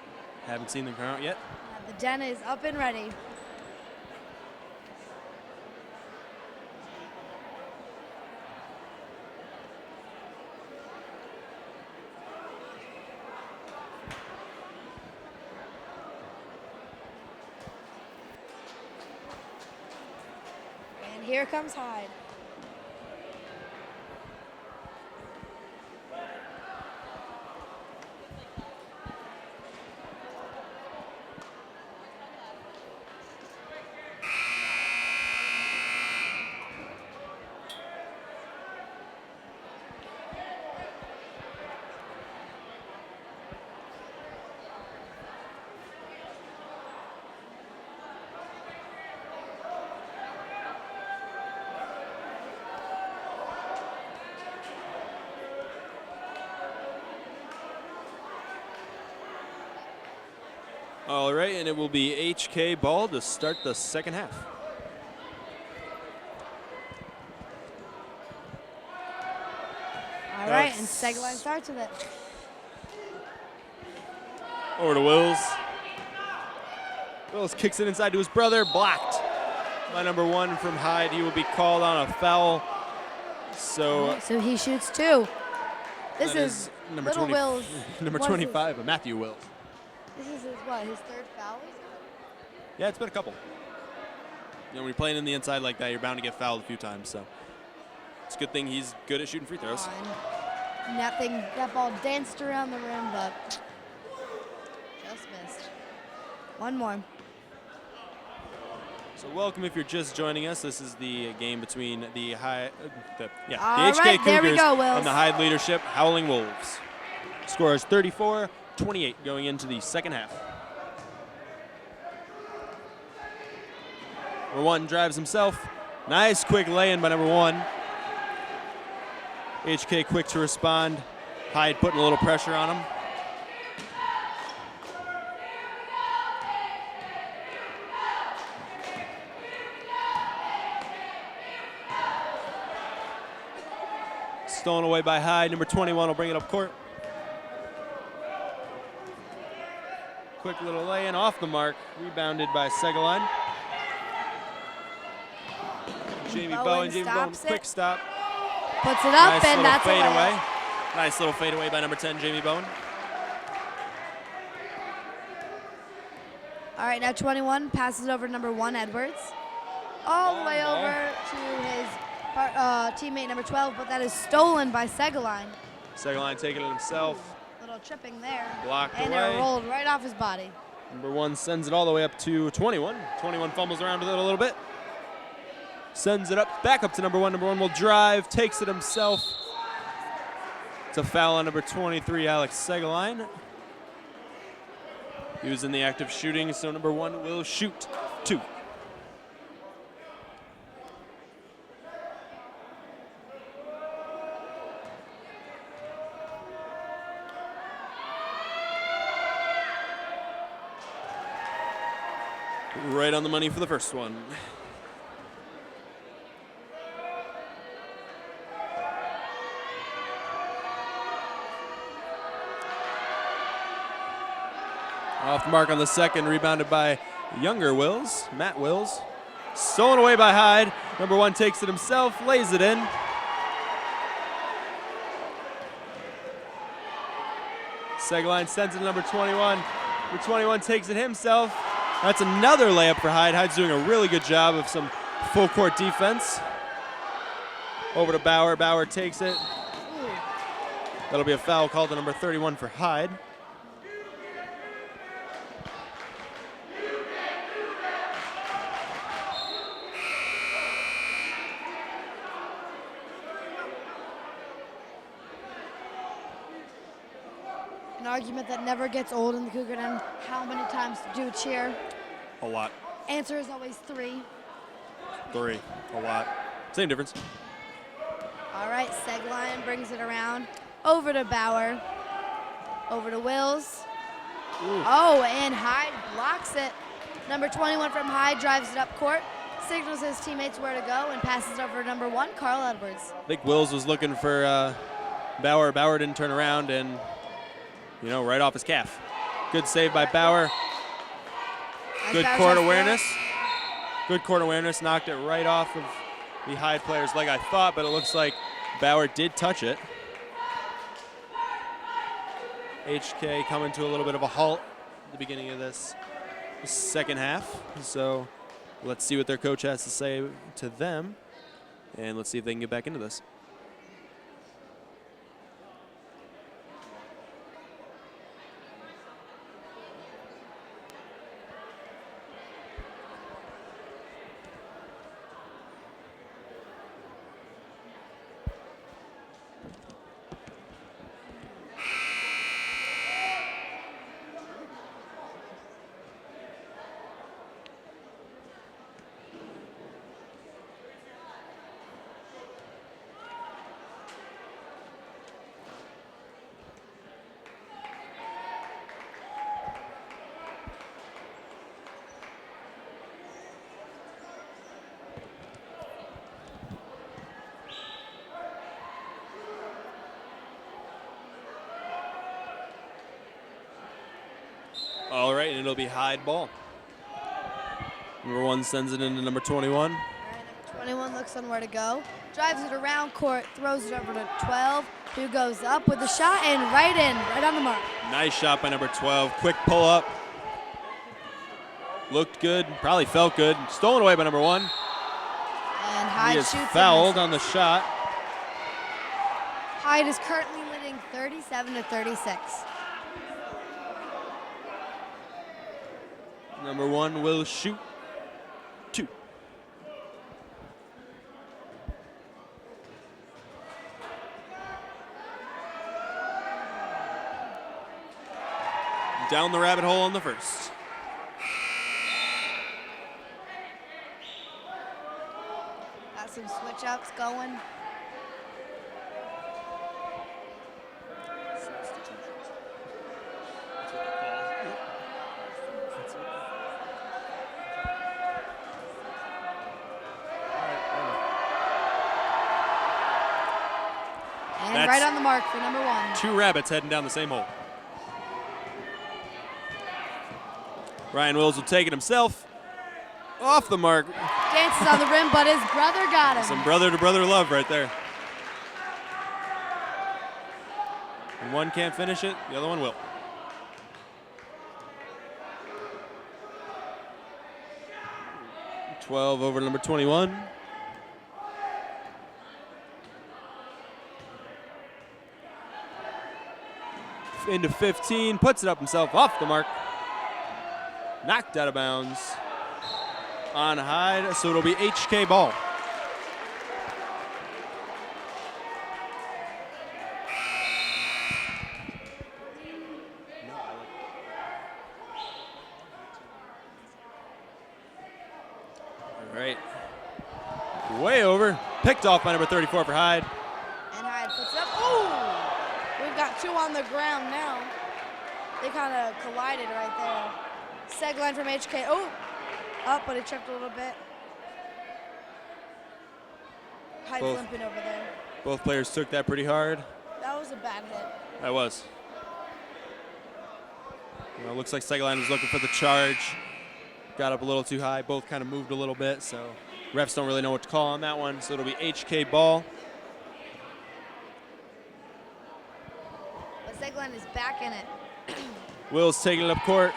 Haven't seen them come out yet. The den is up and ready. And here comes Hyde. All right, and it will be HK ball to start the second half. All right, and Segline starts with it. Over to Wills. Wills kicks it inside to his brother, blocked by number 1 from Hyde. He will be called on a foul. So he shoots 2. This that is number little 20 Wills. number What's 25, Matthew Wills. This is his what? His 3rd foul? Yeah, it's been a couple. You know, when you're playing in the inside like that, you're bound to get fouled a few times. So it's a good thing he's good at shooting free throws. And that ball danced around the rim, but just missed. One more. So welcome if you're just joining us. This is the game between the All HK right, there we Cougars go, Wills. and the Hyde leadership, Howling Wolves. Score is 34-28 going into the second half. Number 1 drives himself. Nice quick lay-in by number 1. HK quick to respond. Hyde putting a little pressure on him. Stolen away by Hyde. Number 21 will bring it up court. Quick little lay-in off the mark. Rebounded by Segline. Jamie Bowen, quick stop. Puts it up, Nice and little that's a fade layup. away. Nice little fade away by number 10, Jamie Bowen. All right, now 21 passes over to number 1, Edwards. All the way over to his teammate number 12, but that is stolen by Segline. Segline taking it himself. Little tripping there. Blocked and away. it rolled right off his body. Number 1 sends it all the way up to 21. 21 fumbles around with it a little bit. Sends it up, back up to number 1. Number 1 will drive, takes it himself. It's a foul on number 23, Alex Segline. He was in the act of shooting, so number 1 will shoot 2. Right on the money for the first one. Off the mark on the second, rebounded by younger Wills, Matt Wills. Stolen away by Hyde. Number 1 takes it himself, lays it in. Segline sends it to number 21. Number 21 takes it himself. That's another layup for Hyde. Hyde's doing a really good job of some full court defense. Over to Bauer. Bauer takes it. That'll be a foul called to number 31 for Hyde. An argument that never gets old in the Cougar Den. How many times do you cheer? A lot. Answer is always 3. 3. A lot. Same difference. All right, Segline brings it around. Over to Bauer. Over to Wills. Ooh. Oh, and Hyde blocks it. Number 21 from Hyde drives it up court. signals his teammates where to go and passes over to number 1, Carl Edwards. I think Wills was looking for Bauer. Bauer didn't turn around and, right off his calf. Good save by Bauer. Good court awareness. Good court awareness. Knocked it right off of the Hyde player's leg, I thought, but it looks like Bauer did touch it. HK coming to a little bit of a halt at the beginning of this second half. So let's see what their coach has to say to them, and let's see if they can get back into this. All right, and it'll be Hyde ball. Number 1 sends it into number 21. All right, number 21 looks on where to go. Drives it around court, throws it over to 12, who goes up with the shot and right on the mark. Nice shot by number 12. Quick pull up. Looked good, probably felt good. Stolen away by number 1. And Hyde He is shoots fouled on the shot. Hyde is currently leading 37-36. Number 1 will shoot 2. Down the rabbit hole on the first. Got some switch ups going. And That's right on the mark for number 1. 2 rabbits heading down the same hole. Ryan Wills will take it himself. Off the mark. Dances on the rim, but his brother got him. Some brother-to-brother love right there. And one can't finish it, the other one will. $12 over to number 21. Into 15, puts it up himself, off the mark. Knocked out of bounds on Hyde, so it'll be HK ball. All right. Way over. Picked off by number 34 for Hyde. And Hyde puts it up. Ooh! We've got 2 on the ground now. They kind of collided right there. Seg line from HK. Oh! Up, but he tripped a little bit. Hyde's limping over there. Both players took that pretty hard. That was a bad hit. That was. Well, it looks like Segline was looking for the charge. Got up a little too high. Both kind of moved a little bit, so refs don't really know what to call on that one. So it'll be HK ball. But Segline is back in it. Will's taking it up court.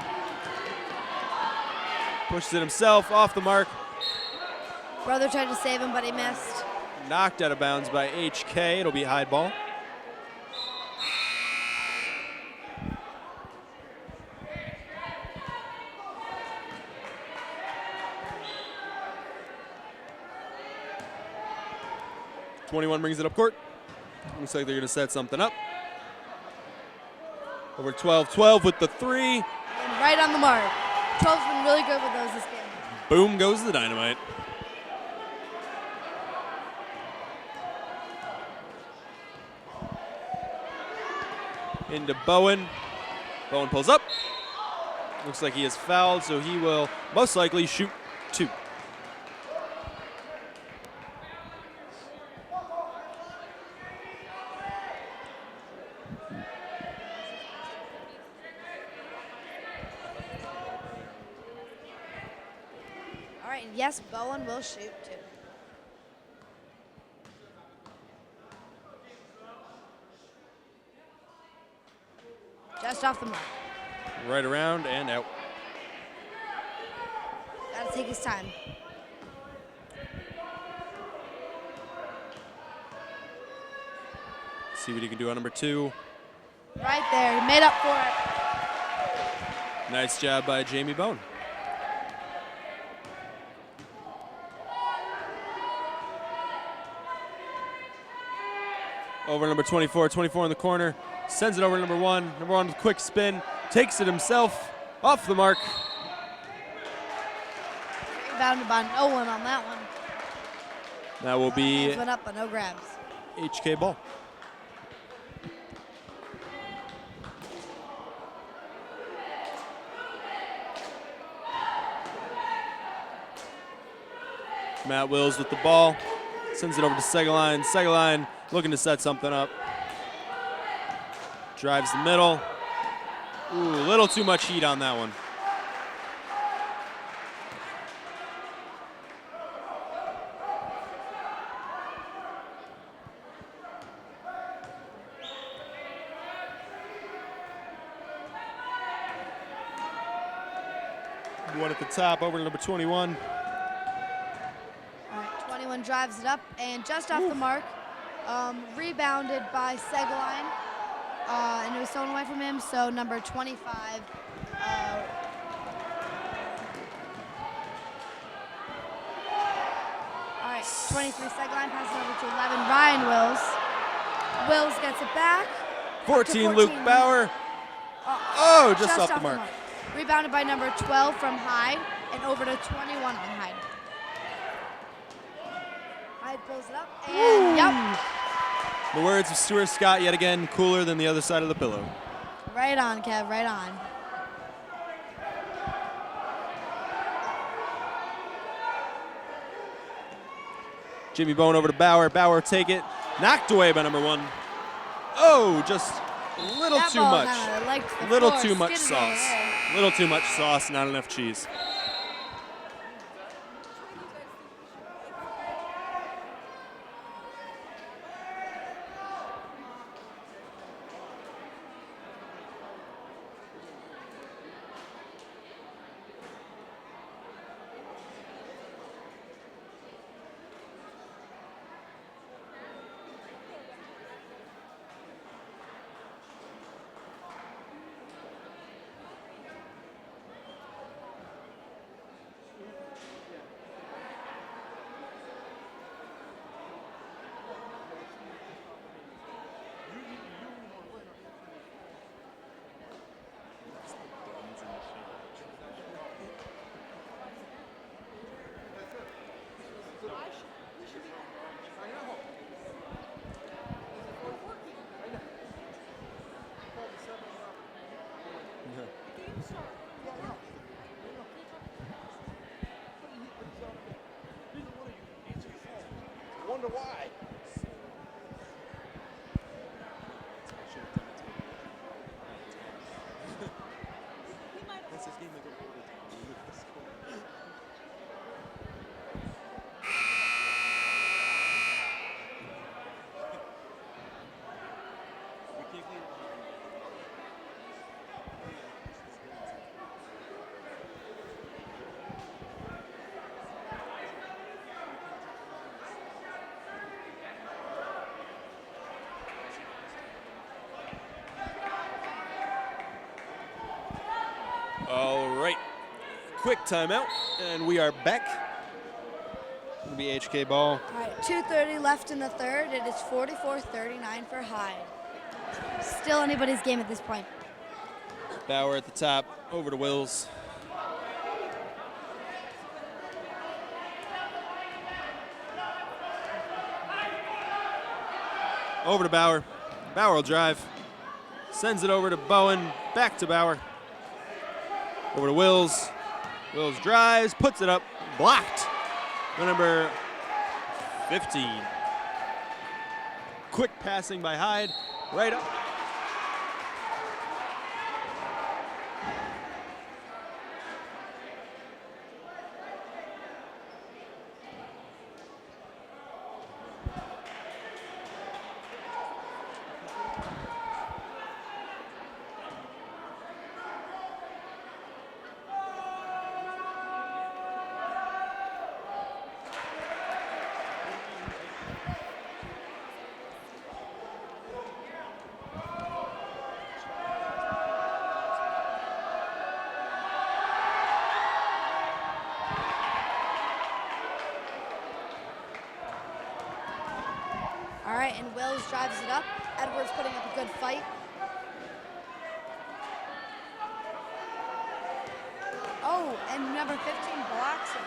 Pushes it himself, off the mark. Brother tried to save him, but he missed. Knocked out of bounds by HK. It'll be Hyde ball. '21 brings it up court. Looks like they're going to set something up. Over 12-12 with the 3. And right on the mark. 12's been really good with those this game. Boom goes the dynamite. Into Bowen. Bowen pulls up. Looks like he is fouled, so he will most likely shoot 2. right, and yes, Bowen will shoot too. Just off the mark. Right around and out. Gotta take his time. See what he can do on number 2. Right there, he made up for it. Nice job by Jamie Bone. Over number 24, 24 in the corner. Sends it over to number 1. Number 1 with a quick spin. Takes it himself. Off the mark. Rebounded by no one on that one. That will be Hands went up, but no grabs. HK ball. Matt Wills with the ball. Sends it over to Segaline. Segaline looking to set something up. Drives the middle. Ooh, a little too much heat on that one. One at the top, over to number 21. All right, 21 drives it up and just off the mark. Rebounded by Segaline. And it was stolen away from him, so number 25. All right, 23 Segaline passes over to 11, Ryan Wills. Wills gets it back. 14, 14. Luke Bauer. Oh, just off the mark. Rebounded by number 12 from Hyde and over to 21 on Hyde. Hyde pulls it up and yep. The words of Stuart Scott yet again, cooler than the other side of the pillow. Right on, Kev, right on. Jimmy Bone over to Bauer. Bauer take it. Knocked away by number 1. Oh, just a little That too ball much. kinda liked the Little floor, too much skidded over sauce. there. Little too much sauce, not enough cheese. Wonder why. All right, quick timeout, and we are back. It'll be HK ball. All right, 2:30 left in the third. It is 44-39 for Hyde. Still anybody's game at this point. Bauer at the top, over to Wills. Over to Bauer. Bauer will drive. Sends it over to Bowen. Back to Bauer. Over to Wills. Wills drives, puts it up, blocked. The number 15. Quick passing by Hyde. Right up. right, and Wills drives it up. Edwards putting up a good fight. Oh, and number 15 blocks him.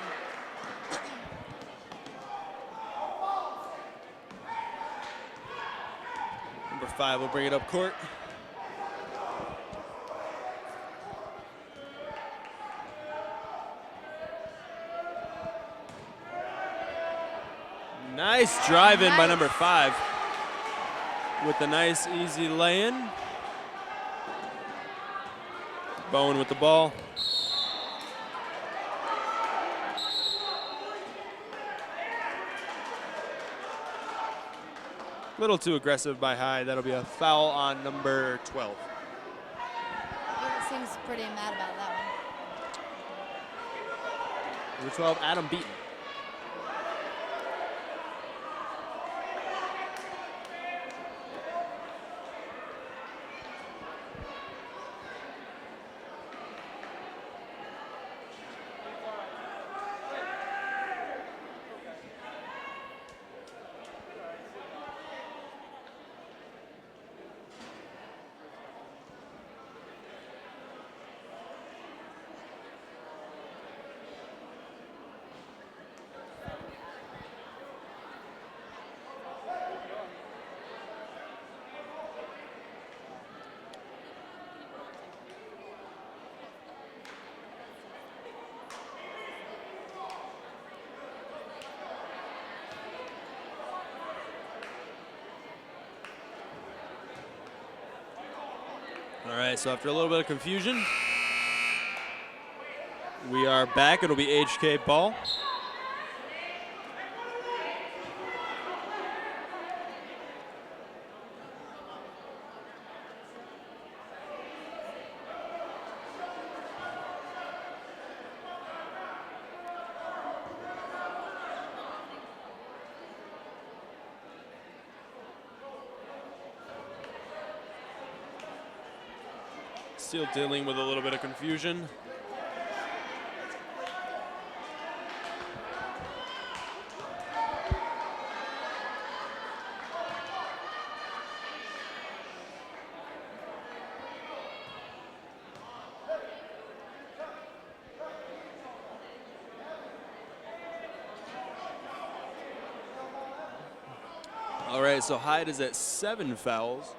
Number 5 will bring it up court. Nice drive in by number 5 with a nice easy lay-in. Bowen with the ball. A little too aggressive by Hyde. That'll be a foul on number 12. He seems pretty mad about that one. Number 12, Adam Beaton. All right, so after a little bit of confusion, we are back. It'll be HK ball. Still dealing with a little bit of confusion. All right, so Hyde is at 7 fouls.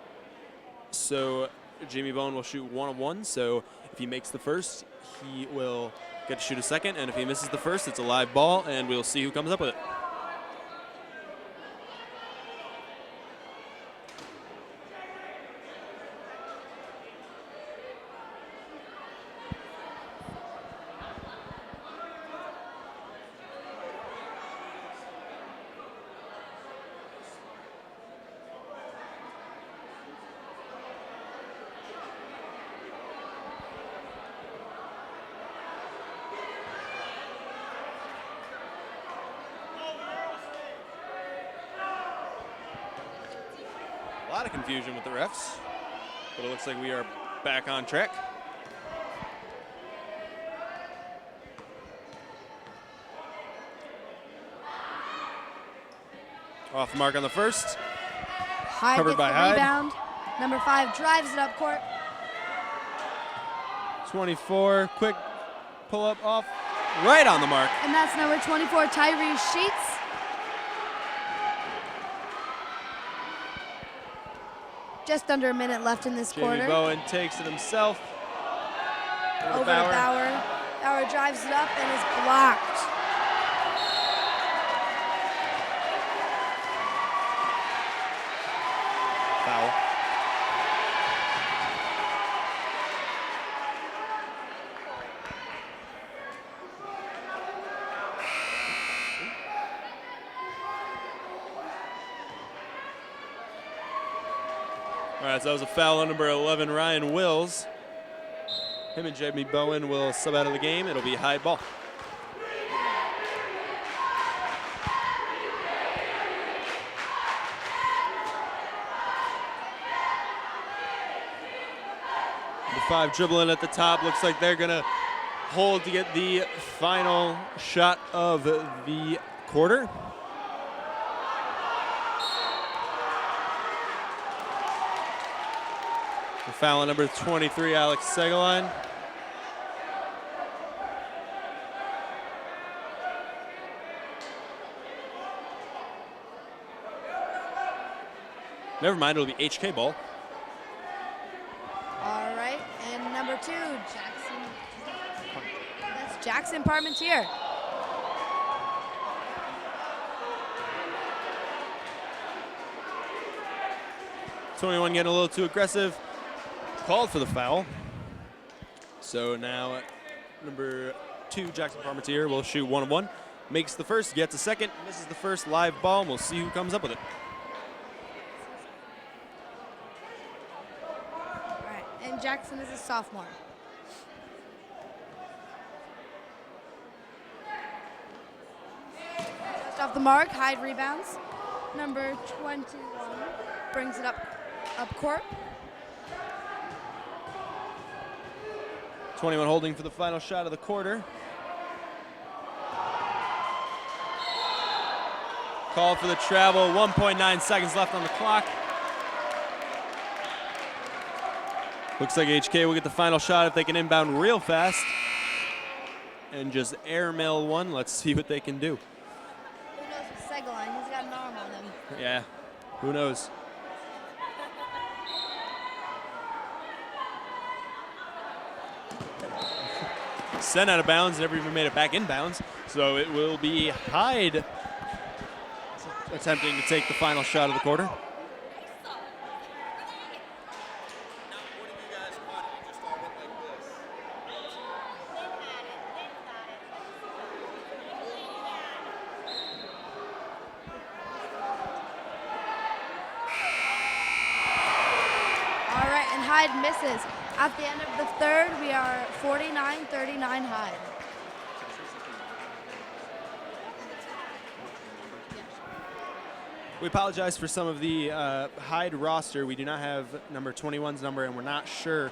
So Jamie Bowen will shoot 1 of 1. So if he makes the first, he will get to shoot a second. And if he misses the first, it's a live ball, and we'll see who comes up with it. A lot of confusion with the refs, but it looks like we are back on track. Off mark on the first. Hyde Covered gets by the Hyde. rebound. Number 5 drives it up court. 24, quick pull up off, right on the mark. And that's number 24, Tyrese Sheets. Just under a minute left in this Jamie quarter. Bowen takes it himself. Over to Bauer. Bauer drives it up and is blocked. Foul. All right, so that was a foul on number 11, Ryan Wills. Him and Jamie Bowen will sub out of the game. It'll be Hyde ball. Number 5 dribbling at the top. Looks like they're going to hold to get the final shot of the quarter. The foul on number 23, Alex Segaline. Never mind, it'll be HK ball. All right, and number 2, Jackson. That's Jackson Parmentier. '21 getting a little too aggressive. Called for the foul. So now number 2, Jackson Parmentier, will shoot 1-1. Makes the first, gets a second, misses the first live ball, and we'll see who comes up with it. All right, and Jackson is a sophomore. Just off the mark, Hyde rebounds. Number 21 brings it up court. 21 holding for the final shot of the quarter. Called for the travel, 1.9 seconds left on the clock. Looks like HK will get the final shot if they can inbound real fast and just airmail one. Let's see what they can do. Who knows with Segaline? He's got an arm on him. Yeah, who knows? Sent out of bounds, never even made it back in bounds. So it will be Hyde attempting to take the final shot of the quarter. All right, and Hyde misses. At the end of the third, we are 49-39 Hyde. We apologize for some of the Hyde roster. We do not have number 21's number, and we're not sure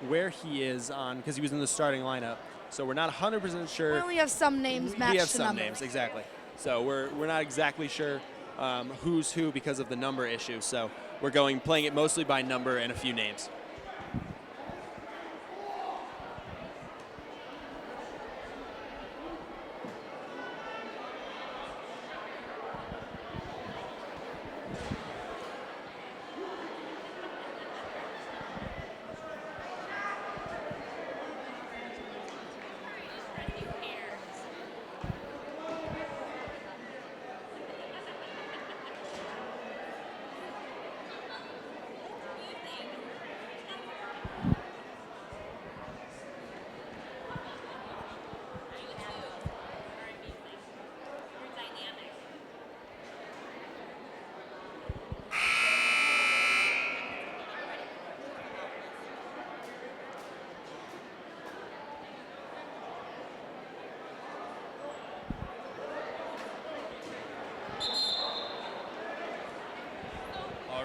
where he is on because he was in the starting lineup. So we're not 100% sure. We only have some names matched We have to some numbers. names, exactly. So we're not exactly sure who's who because of the number issue. So we're playing it mostly by number and a few names.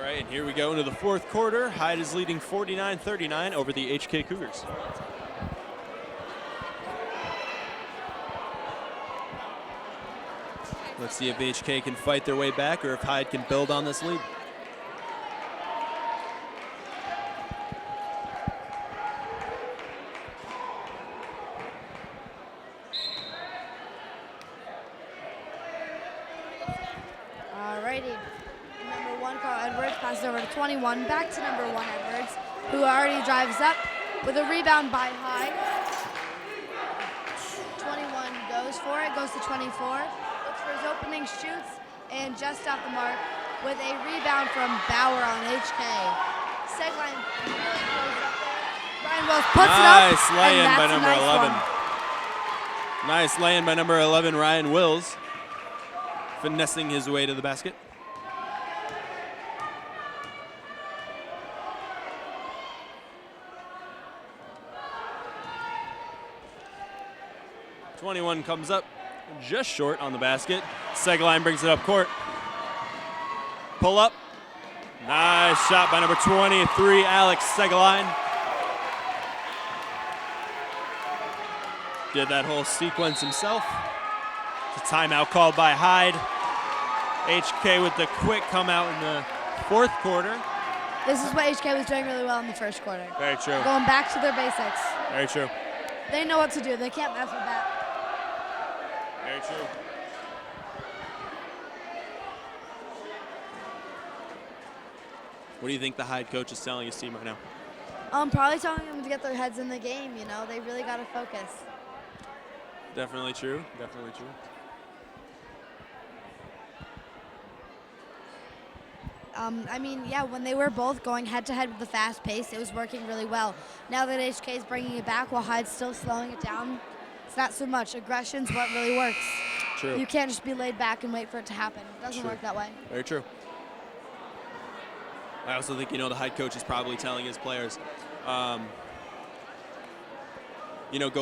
And here we go into the fourth quarter. Hyde is leading 49-39 over the HK Cougars. Let's see if HK can fight their way back or if Hyde can build on this lead. Alrighty. Number 1, Carl Edwards, passes over to 21, back to number 1, Edwards, who already drives up with a rebound by Hyde. 21 goes for it, goes to 24, looks for his opening, shoots, and just off the mark with a rebound from Bauer on HK. Segline really goes up there. Ryan Wells puts it up. Nice lay-in by and that's a number nice 11. one. Nice lay-in by number 11, Ryan Wills, finessing his way to the basket. '21 comes up just short on the basket. Segline brings it up court. Pull up. Nice shot by number 23, Alex Segline. Did that whole sequence himself. It's a timeout called by Hyde. HK with the quick come out in the fourth quarter. This is what HK was doing really well in the first quarter. Very true. Going back to their basics. Very true. They know what to do. They can't mess with that. Very true. What do you think the Hyde coach is telling his team right now? Probably telling them to get their heads in the game. You know, they really got to focus. Definitely true. Definitely true. I mean, yeah, when they were both going head-to-head with the fast pace, it was working really well. Now that HK is bringing it back while Hyde's still slowing it down, it's not so much. Aggression's what really works. True. You can't just be laid back and wait for it to happen. It doesn't work that way. Very true. I also think, the Hyde coach is probably telling his players, go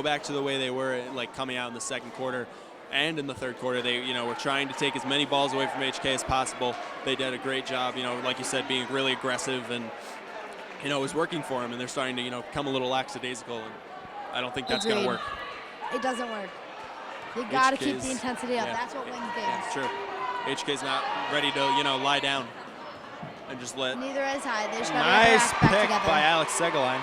back to the way they were, like, coming out in the second quarter and in the third quarter. They, were trying to take as many balls away from HK as possible. They did a great job, like you said, being really aggressive, and, it was working for them, and they're starting to, come a little lackadaisical, and I don't think that's going to work. It doesn't work. You got to keep the intensity up. Yeah, That's what wins games. Yeah, it's true. HK's not ready to, lie down and just let. Neither is Hyde. They just got to Nice get their act back pick together. by Alex Segaline.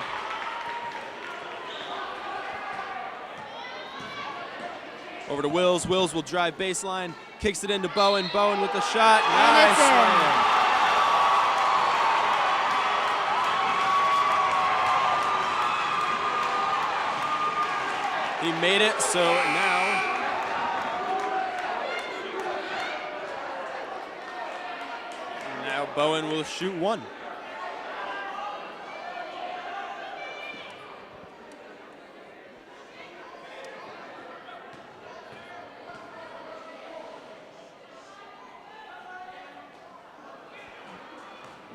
Over to Wills. Wills will drive baseline, kicks it into Bowen. Bowen with the shot. And it's Nice in. slam. He made it, so now Bowen will shoot one.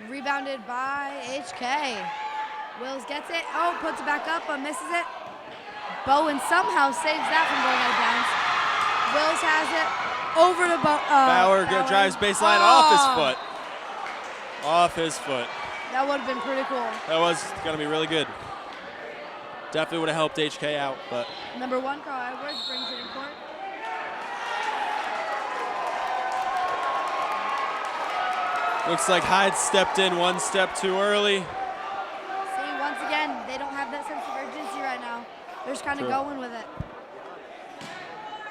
Rebounded by HK. Wills gets it. Oh, puts it back up, but misses it. Bowen somehow saves that from going out of bounds. Wills has it over to Bauer drives baseline off his foot. Off his foot. That would have been pretty cool. That was going to be really good. Definitely would have helped HK out, but. Number 1, Carl Edwards brings it in court. Looks like Hyde stepped in one step too early. See, once again, they don't have that sense of urgency right now. They're just kind of going with it.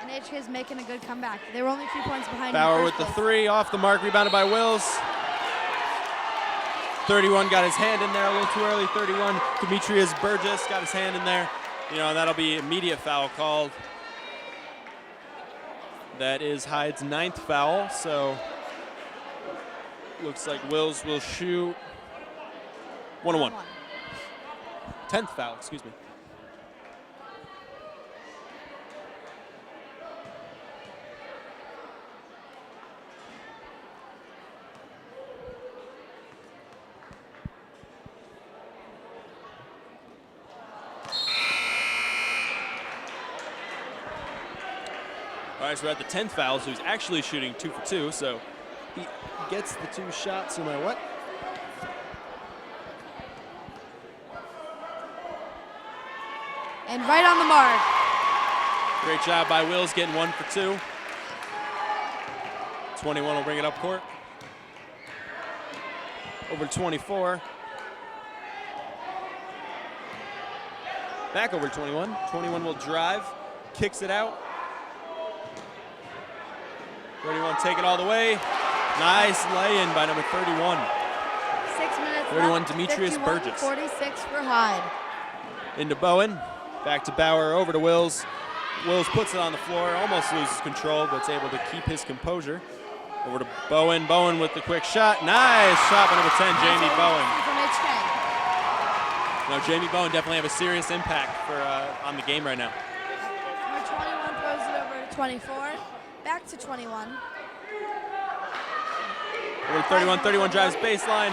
And HK is making a good comeback. They were only 2 points behind. Bauer with the three, off the mark, rebounded by Wills. 31 got his hand in there a little too early. 31, Demetrius Burgess got his hand in there. And that'll be immediate foul called. That is Hyde's 9th foul, so looks like Wills will shoot 1-1. 10th foul, excuse me. All right, so we're at the 10th foul, so he's actually shooting 2 for 2, so he gets the 2 shots no matter what. And right on the mark. Great job by Wills getting 1 for 2. 21 will bring it up court. Over to 24. Back over to 21. 21 will drive, kicks it out. 31 take it all the way. Nice lay-in by number 31. 6 minutes 31, left. Demetrius 51, Burgess. 46 for Hyde. Into Bowen. Back to Bauer, over to Wills. Wills puts it on the floor, almost loses control, but is able to keep his composure. Over to Bowen. Bowen with the quick shot. Nice shot by number 10, Jamie Bowen. From HK. Now, Jamie Bowen definitely have a serious impact on the game right now. Number 21 throws it over to 24. Back to 21. Over to 31. 31 drives baseline.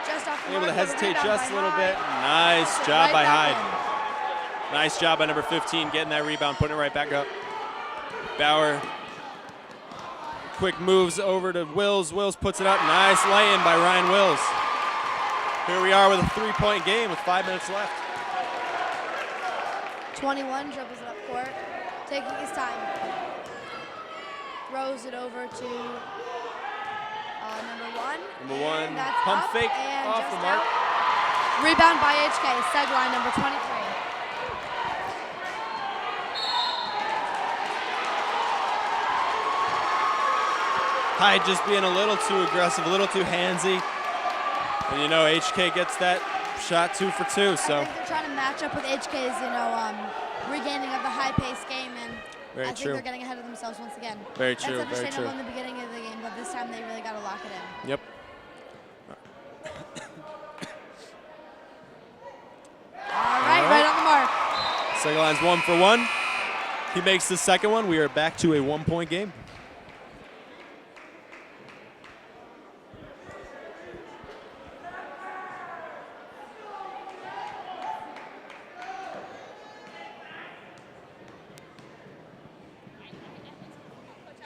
Just off the Able to mark, hesitate rebound just a by little Hyde. bit. Nice Right job by back Hyde. Nice job by number 15 getting that rebound, putting it right back up. Bauer. Quick moves over to Wills. Wills puts it up. Nice lay-in by Ryan Wills. Here we are with a 3-point game with 5 minutes left. 21 dribbles it up court, taking his time. Throws it over to Number one. Number one, And that's pump up fake and off just the mark. out. Rebound by HK, seg line number 23. Hyde just being a little too aggressive, a little too handsy. And you know, HK gets that shot 2 for 2, so. I think they're trying to match up with HK's, regaining of the high-paced game, and Very I think true. they're getting ahead of themselves once again. Very true, That's very understandable true. in the beginning of the game, but this time they really got to lock it in. Yep. All right, on the mark. Second line's 1 for 1. He makes the second one. We are back to a 1-point game.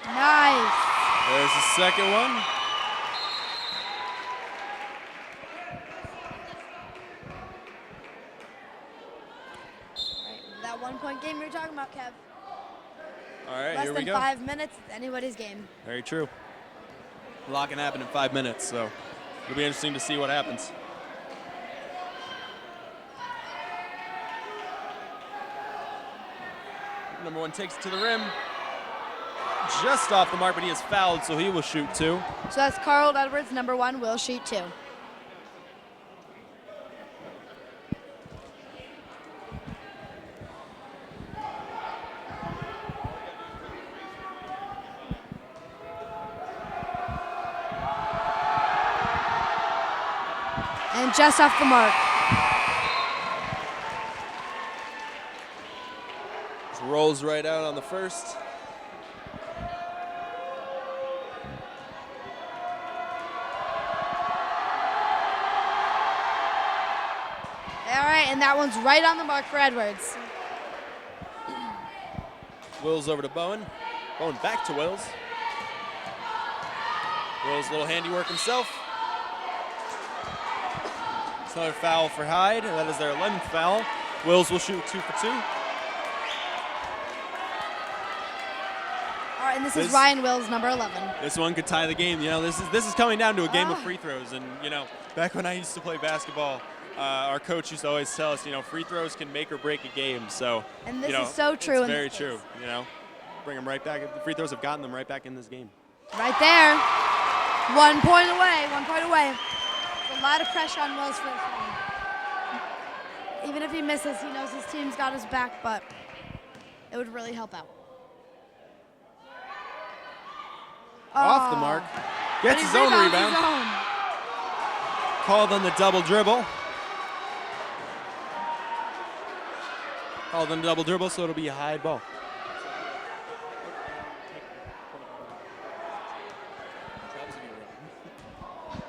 Nice. There's the second one. That 1-point game you're talking about, Kev. All right, Less here we than go. 5 minutes, it's anybody's game. Very true. A lot can happen in 5 minutes, so it'll be interesting to see what happens. Number one takes it to the rim. Just off the mark, but he is fouled, so he will shoot 2. So that's Carl Edwards, number 1, will shoot 2. And just off the mark. Just rolls right out on the first. All right, and that one's right on the mark for Edwards. Wills over to Bowen. Bowen back to Wills. Wills a little handiwork himself. It's another foul for Hyde. That is their 11th foul. Wills will shoot 2 for 2. All right, and this is Ryan Wills, number 11. This one could tie the game. You know, this is coming down to a game of Ah. free throws. And you know, back when I used to play basketball, our coach used to always tell us, you know, free throws can make or break a game. So, And this you know, is so true It's in very this true. case. You know, bring them right back. The free throws have gotten them right back in this game. Right there. 1 point away, 1 point away. There's a lot of pressure on Wills for this one. Even if he misses, he knows his team's got his back, but it would really help out. Off the Oh. mark. But Gets he his own rebounds rebound. his own. Called on the double dribble. Called on the double dribble, so it'll be a Hyde ball.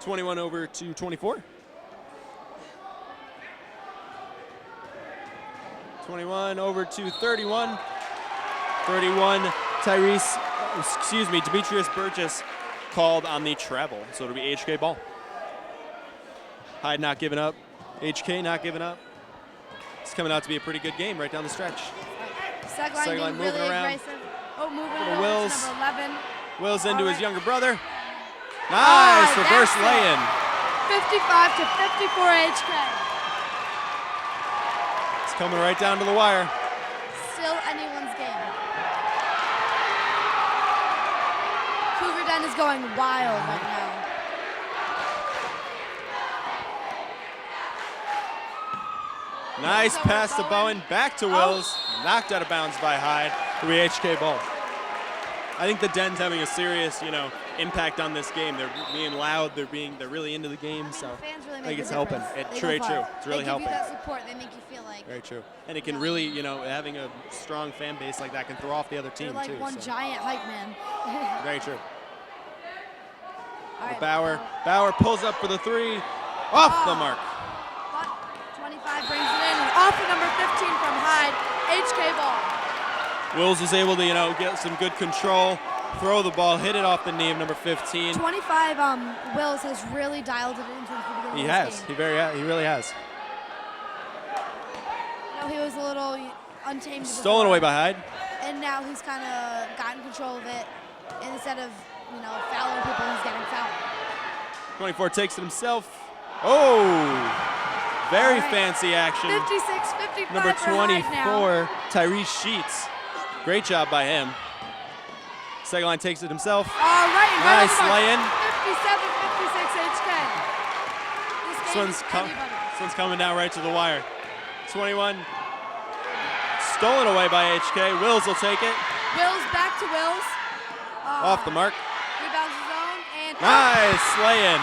(21 over to 24). 21 over to 31. 31, Demetrius Burgess called on the travel. So it'll be HK ball. Hyde not giving up. HK not giving up. It's coming out to be a pretty good game right down the stretch. Seg line Seg line being moving really around. aggressive. Oh, moving Little it over Wills. to number 11. Wills into All his right. younger brother. Nice Ah, reverse that's it. lay-in. 55 to 54 HK. It's coming right down to the wire. Still anyone's game. Cougar Den is going wild right now. Nice Over pass to Bowen. Bowen. Back to Wills. Knocked out of bounds by Hyde. To the HK ball. I think the Den's having a serious, you know, impact on this game. They're being loud. They're really into the game. So Fans really I make think the it's helping. difference. It's They very go true. far. It's really they helping. give you that support. They make you feel like Very true. And it can really, you know, having a strong fan base like that can throw off the other team they're like too. one so. giant hype man. Very true. All right, Bauer pulls up for the 3. Off the mark. But 25 brings it in. And off of number 15 from Hyde. HK ball. Wills is able to, you know, get some good control, throw the ball, hit it off the knee of number 15. 25 Wills has really dialed it into the beginning He of has. this game. He really has. You know, he was a little untamed. Stolen before, away by Hyde. And now he's kind of gotten control of it. instead of, fouling people, he's getting fouled. 24 takes it himself. Oh, very All right. fancy action. 56-55 Number for Hyde now. 24, Tyrese Sheets. Great job by him. Second line takes it himself. All right, and right Nice on the mark. lay-in. 57-56 HK. This one's coming down right to the wire. 21, stolen away by HK. Wills will take it. Wills back to Wills. Off the mark. Rebounds his own, and Nice lay-in.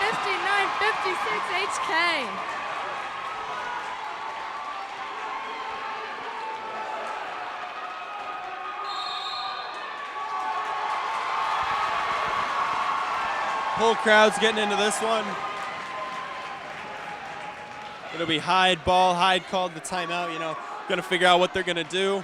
59-56 HK. Whole crowd's getting into this one. It'll be Hyde ball. Hyde called the timeout, going to figure out what they're going to do.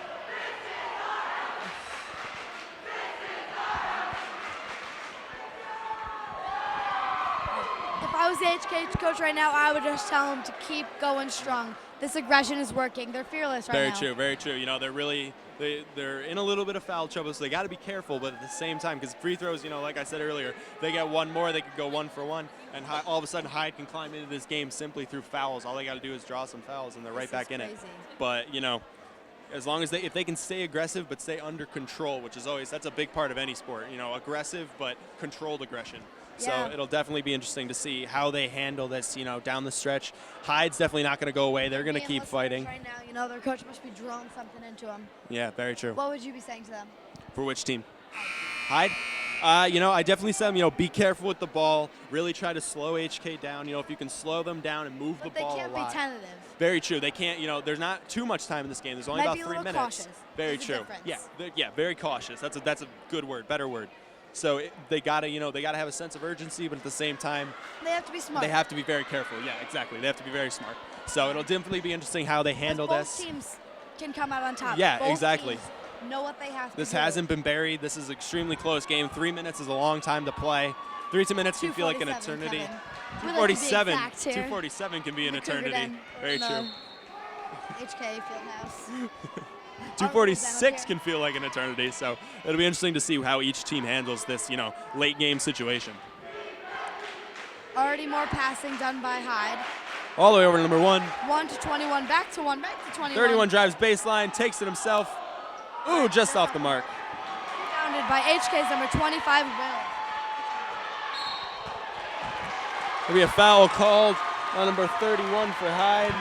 If I was the HK coach right now, I would just tell them to keep going strong. This aggression is working. They're fearless right now. Very true. They're in a little bit of foul trouble, so they got to be careful. But at the same time, because free throws, like I said earlier, they get one more, they could go 1 for 1, and all of a sudden Hyde can climb into this game simply through fouls. All they got to do is draw some fouls, and they're right back in it. But as long as if they can stay aggressive but stay under control, which is that's a big part of any sport. Aggressive but controlled aggression. Yeah. So it'll definitely be interesting to see how they handle this, down the stretch. Hyde's definitely not going to go away. They're going to keep fighting. Right now, their coach must be drilling something into them. Yeah, very true. What would you be saying to them? For which team? Hyde? I definitely said, be careful with the ball. Really try to slow HK down. If you can slow them down and move the ball a lot. But they can't be tentative. Very true. They can't, there's not too much time in this game. There's only about 3 minutes. Cautious. Very There's a true. difference. Yeah, very cautious. That's a good word, better word. So they gotta have a sense of urgency, but at the same time, they have to be smart. They have to be very careful. Yeah, exactly. They have to be very smart. So it'll definitely be interesting how they handle this. Both teams can come out on top. Yeah, Both exactly. teams know what they have to do. This hasn't been buried. This is an extremely close game. 3 minutes is a long time to play. 3 minutes can feel like an eternity. 2:47. 2:47 can be an eternity. Very true. HK Fieldhouse. 2:46 can feel like an eternity. So it'll be interesting to see how each team handles this, late game situation. Already more passing done by Hyde. All the way over to number 1. 1 to 21, back to 1, back to 21. 31 drives baseline, takes it himself. Ooh, just off the mark. Founded by HK's number 25, Will. There'll be a foul called on number 31 for Hyde.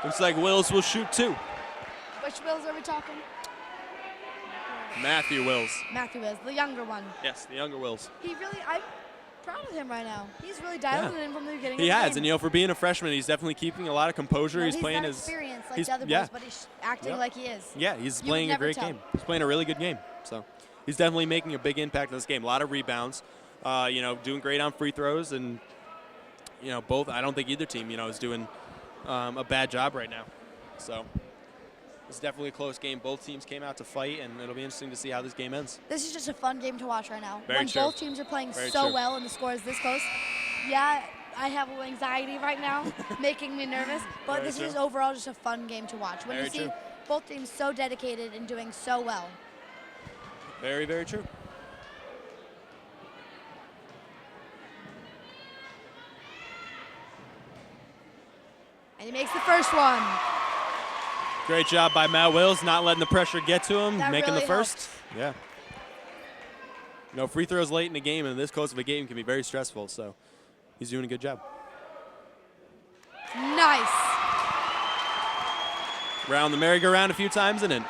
Looks like Wills will shoot 2. Which Wills are we talking? Matthew Wills. Matthew Wills, the younger one. Yes, the younger Wills. I'm proud of him right now. He's really dialed it in from the beginning. He of the has, game. and for being a freshman, he's definitely keeping a lot of composure. He's playing his his experience like the other boys, but he's acting like he is. Yeah, he's You playing would a never great tell. game. He's playing a really good game. So he's definitely making a big impact in this game. A lot of rebounds. Doing great on free throws, and both. I don't think either team is doing a bad job right now. So it's definitely a close game. Both teams came out to fight, and it'll be interesting to see how this game ends. This is just a fun game to watch right now. Very when true. both teams are playing Very so true. well and the score is this close. Yeah, I have a little anxiety right now, making me nervous. But Very this true. is overall just a fun game to watch. When Very you see true. both teams so dedicated and doing so well. Very, very true. And he makes the first one. Great job by Matt Wills, not letting the pressure get to him, That making really the first. Yeah. Free throws late in the game, and this close of a game can be very stressful, so he's doing a good job. Nice. Round the merry-go-round a few times and in.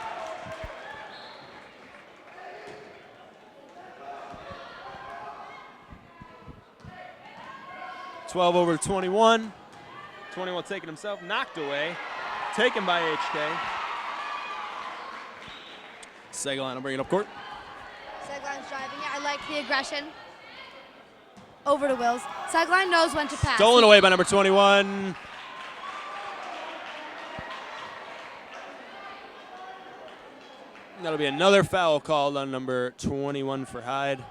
$12 over to 21. 21 taking himself, knocked away. Taken by HK. Seguin will bring it up court. Seguin's driving it. I like the aggression. Over to Wills. Seguin knows when to pass. Stolen away by number 21. That'll be another foul called on number 21 for Hyde.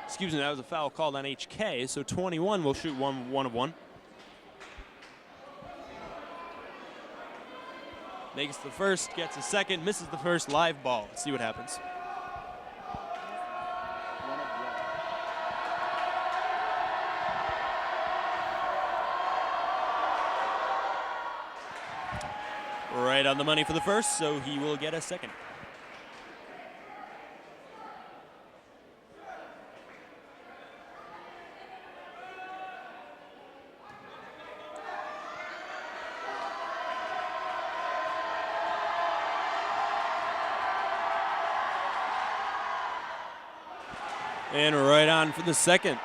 Excuse me, that was a foul called on HK, so 21 will shoot one of one. Makes the first, gets a second, misses the first, live ball. Let's see what happens. Right on the money for the first, so he will get a second. And right on for the second.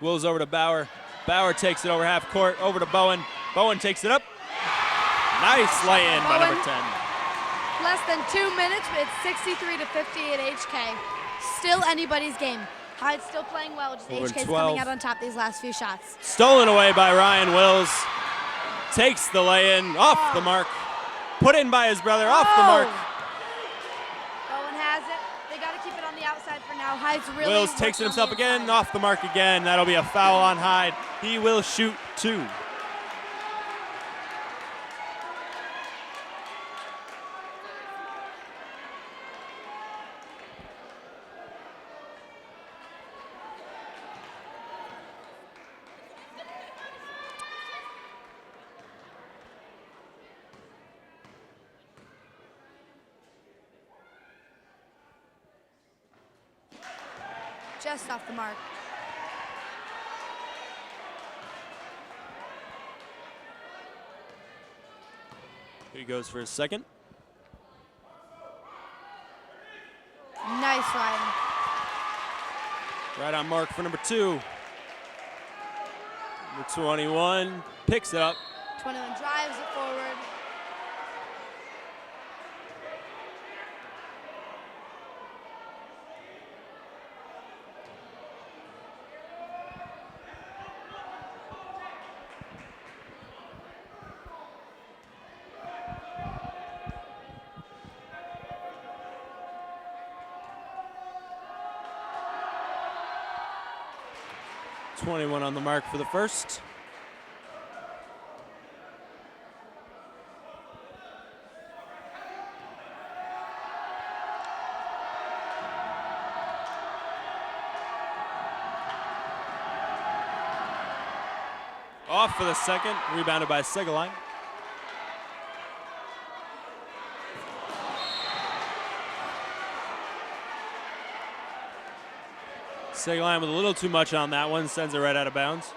Wills over to Bauer. Bauer takes it over half court, over to Bowen. Bowen takes it up. Nice lay-in by number 10. Less than 2 minutes, but it's 63 to 58 HK. Still anybody's game. Hyde's still playing well, just Over HK's 12. coming out on top these last few shots. Stolen away by Ryan Wills. Takes the lay-in, off the mark. Put in by his brother, off the mark. Bowen has it. They got to keep it on the outside for now. Hyde's really Wills takes it working on himself the again, inside. off the mark again. That'll be a foul on Hyde. He will shoot 2. Just off the mark. Here he goes for his second. Nice, Ryan. Right on mark for number 2. Number 21 picks it up. 21 drives it forward. .21 on the mark for the first. Off for the second, rebounded by Segaline. Segaline with a little too much on that one, sends it right out of bounds.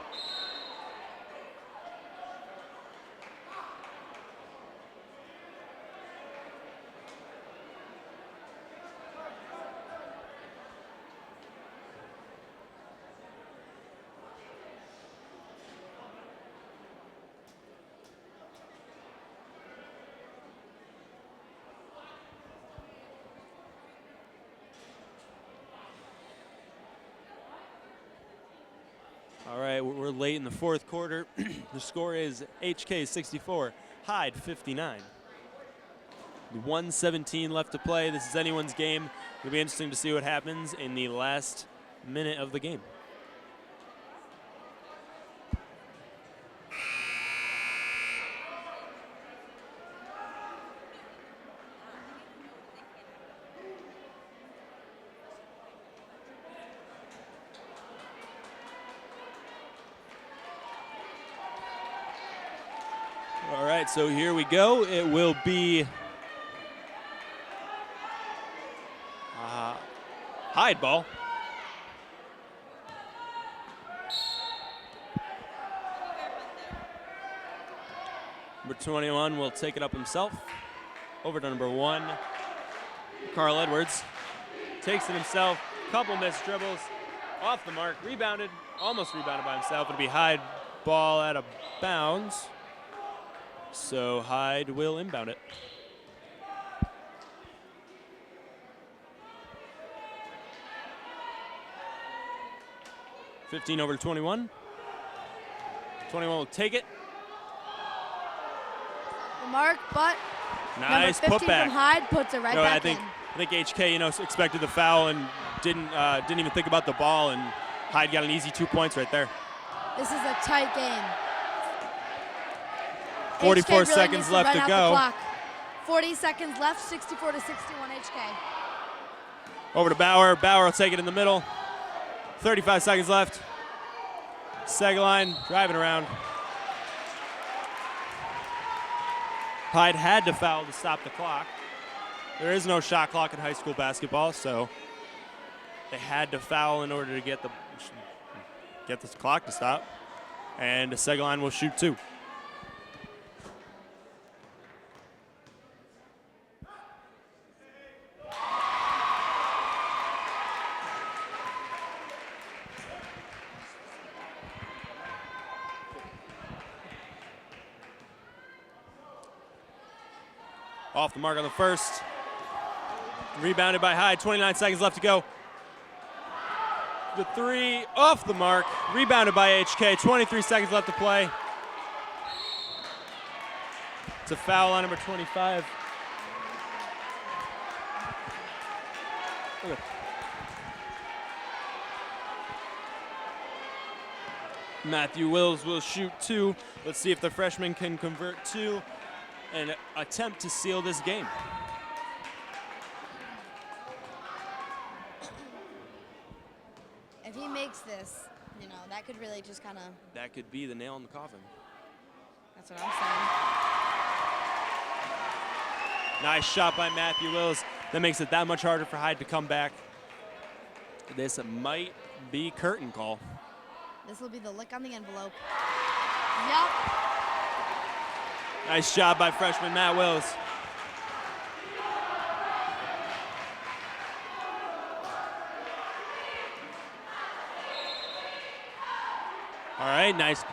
All right, we're late in the fourth quarter. The score is HK 64, Hyde 59. 1:17 left to play. This is anyone's game. It'll be interesting to see what happens in the last minute of the game. All right, so here we go. It will be Hyde ball. Number 21 will take it up himself. Over to number 1, Carl Edwards. Takes it himself, couple missed dribbles, off the mark, rebounded, almost rebounded by himself. It'll be Hyde ball out of bounds. So Hyde will inbound it. $15 over to 21. 21 will take it. The mark, but Nice number 15 putback. from Hyde puts it right back in. I think HK, expected the foul and didn't even think about the ball, and Hyde got an easy 2 points right there. This is a tight game. 44 HK really seconds needs left run to out go. the clock. 40 seconds left, 64 to 61 HK. Over to Bauer. Bauer will take it in the middle. 35 seconds left. Segline driving around. Hyde had to foul to stop the clock. There is no shot clock in high school basketball, so they had to foul in order to get this clock to stop. And Segline will shoot 2. Off the mark on the first. Rebounded by Hyde. 29 seconds left to go. The 3 off the mark. Rebounded by HK. 23 seconds left to play. It's a foul on number 25. Matthew Wills will shoot 2. Let's see if the freshman can convert 2 and attempt to seal this game. If he makes this, that could really just kind of. That could be the nail in the coffin. That's what I'm saying. Nice shot by Matthew Wills. That makes it that much harder for Hyde to come back. This might be curtain call. This will be the lick on the envelope. Yep. Nice job by freshman Matt Wills. All right, nice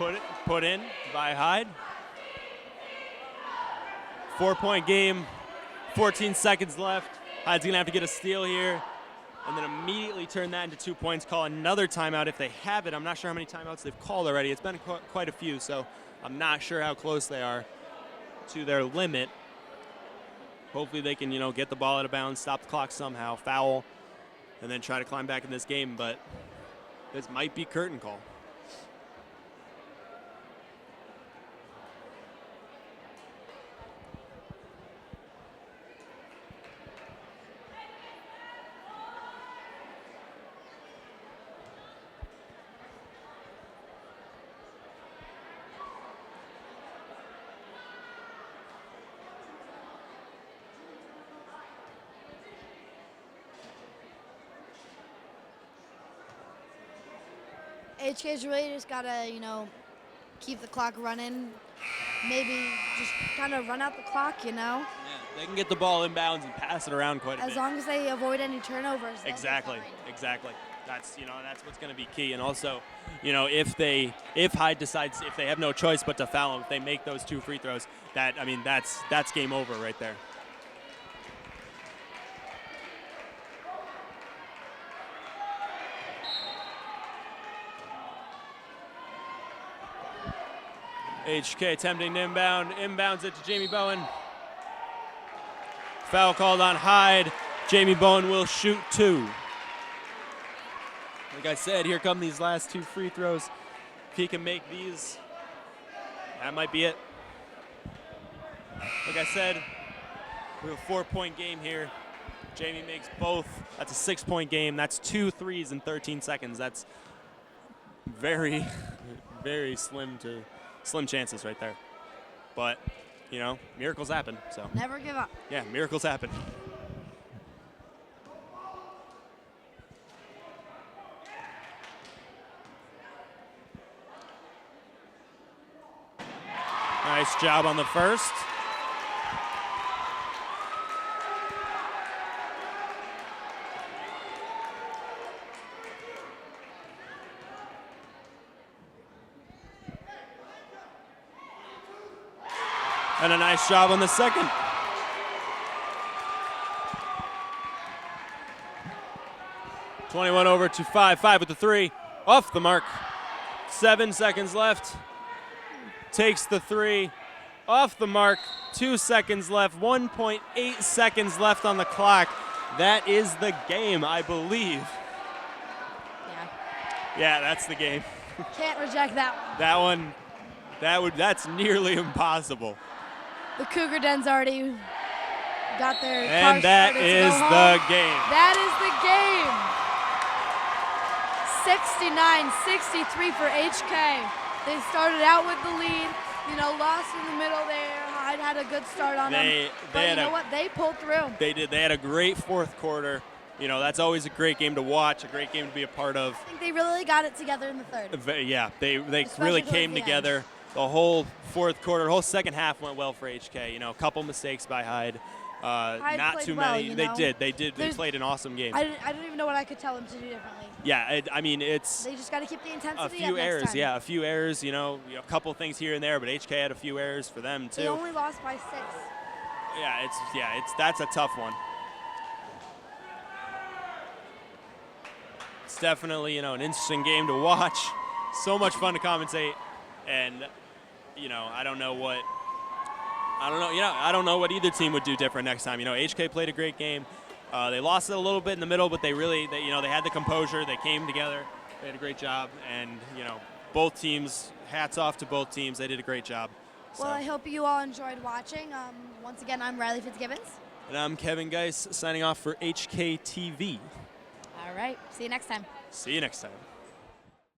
put in by Hyde. 4-point game, 14 seconds left. Hyde's gonna have to get a steal here and then immediately turn that into 2 points, call another timeout if they have it. I'm not sure how many timeouts they've called already. It's been quite a few, so I'm not sure how close they are to their limit. Hopefully they can, get the ball out of bounds, stop the clock somehow, foul, and then try to climb back in this game, but this might be curtain call. HK's really just gotta, keep the clock running. Maybe just kind of run out the clock, Yeah, they can get the ball inbounds and pass it around quite a bit. As long as they avoid any turnovers. Exactly. That's what's going to be key. And also, if Hyde decides, if they have no choice but to foul them, if they make those 2 free throws, that's game over right there. HK attempting to inbounds it to Jamie Bowen. Foul called on Hyde. Jamie Bowen will shoot 2. Like I said, here come these last 2 free throws. If he can make these, that might be it. Like I said, we have a 4-point game here. Jamie makes both. That's a 6-point game. That's 2 threes in 13 seconds. That's very, very slim chances right there. But, miracles happen. So Never give up. yeah, miracles happen. Nice job on the first. And a nice job on the second. $21 over to 5. 5 with the 3. Off the mark. 7 seconds left. Takes the 3. Off the mark. 2 seconds left. 1.8 seconds left on the clock. That is the game, I believe. Yeah, that's the game. Can't reject that one. That's nearly impossible. The Cougar Den's already got their And cars that started to is go the home. game. That is the game. 69-63 for HK. They started out with the lead, lost in the middle there. Hyde had a good start on them. But you know what? They pulled through. They did. They had a great fourth quarter. That's always a great game to watch, a great game to be a part of. I think they really got it together in the third. Yeah, they Especially really towards came the together. The whole fourth quarter, the whole second half went well for HK. A couple mistakes by Hyde. Hyde Not played too well, many. They did. They played an awesome game. I don't even know what I could tell them to do differently. Yeah, I mean, it's They just got to keep the a intensity few up errors. next time. Yeah, a few errors. A couple things here and there, but HK had a few errors for them too. They only lost by 6. That's a tough one. It's definitely an interesting game to watch. So much fun to commentate, and I don't know what either team would do different next time. HK played a great game. They lost it a little bit in the middle, but they had the composure. They came together. They had a great job, and both teams. Hats off to both teams. They did a great job. Well, I hope you all enjoyed watching. Once again, I'm Riley Fitzgibbons. And I'm Kevin Geis signing off for HKTV. All right. See you next time. See you next time.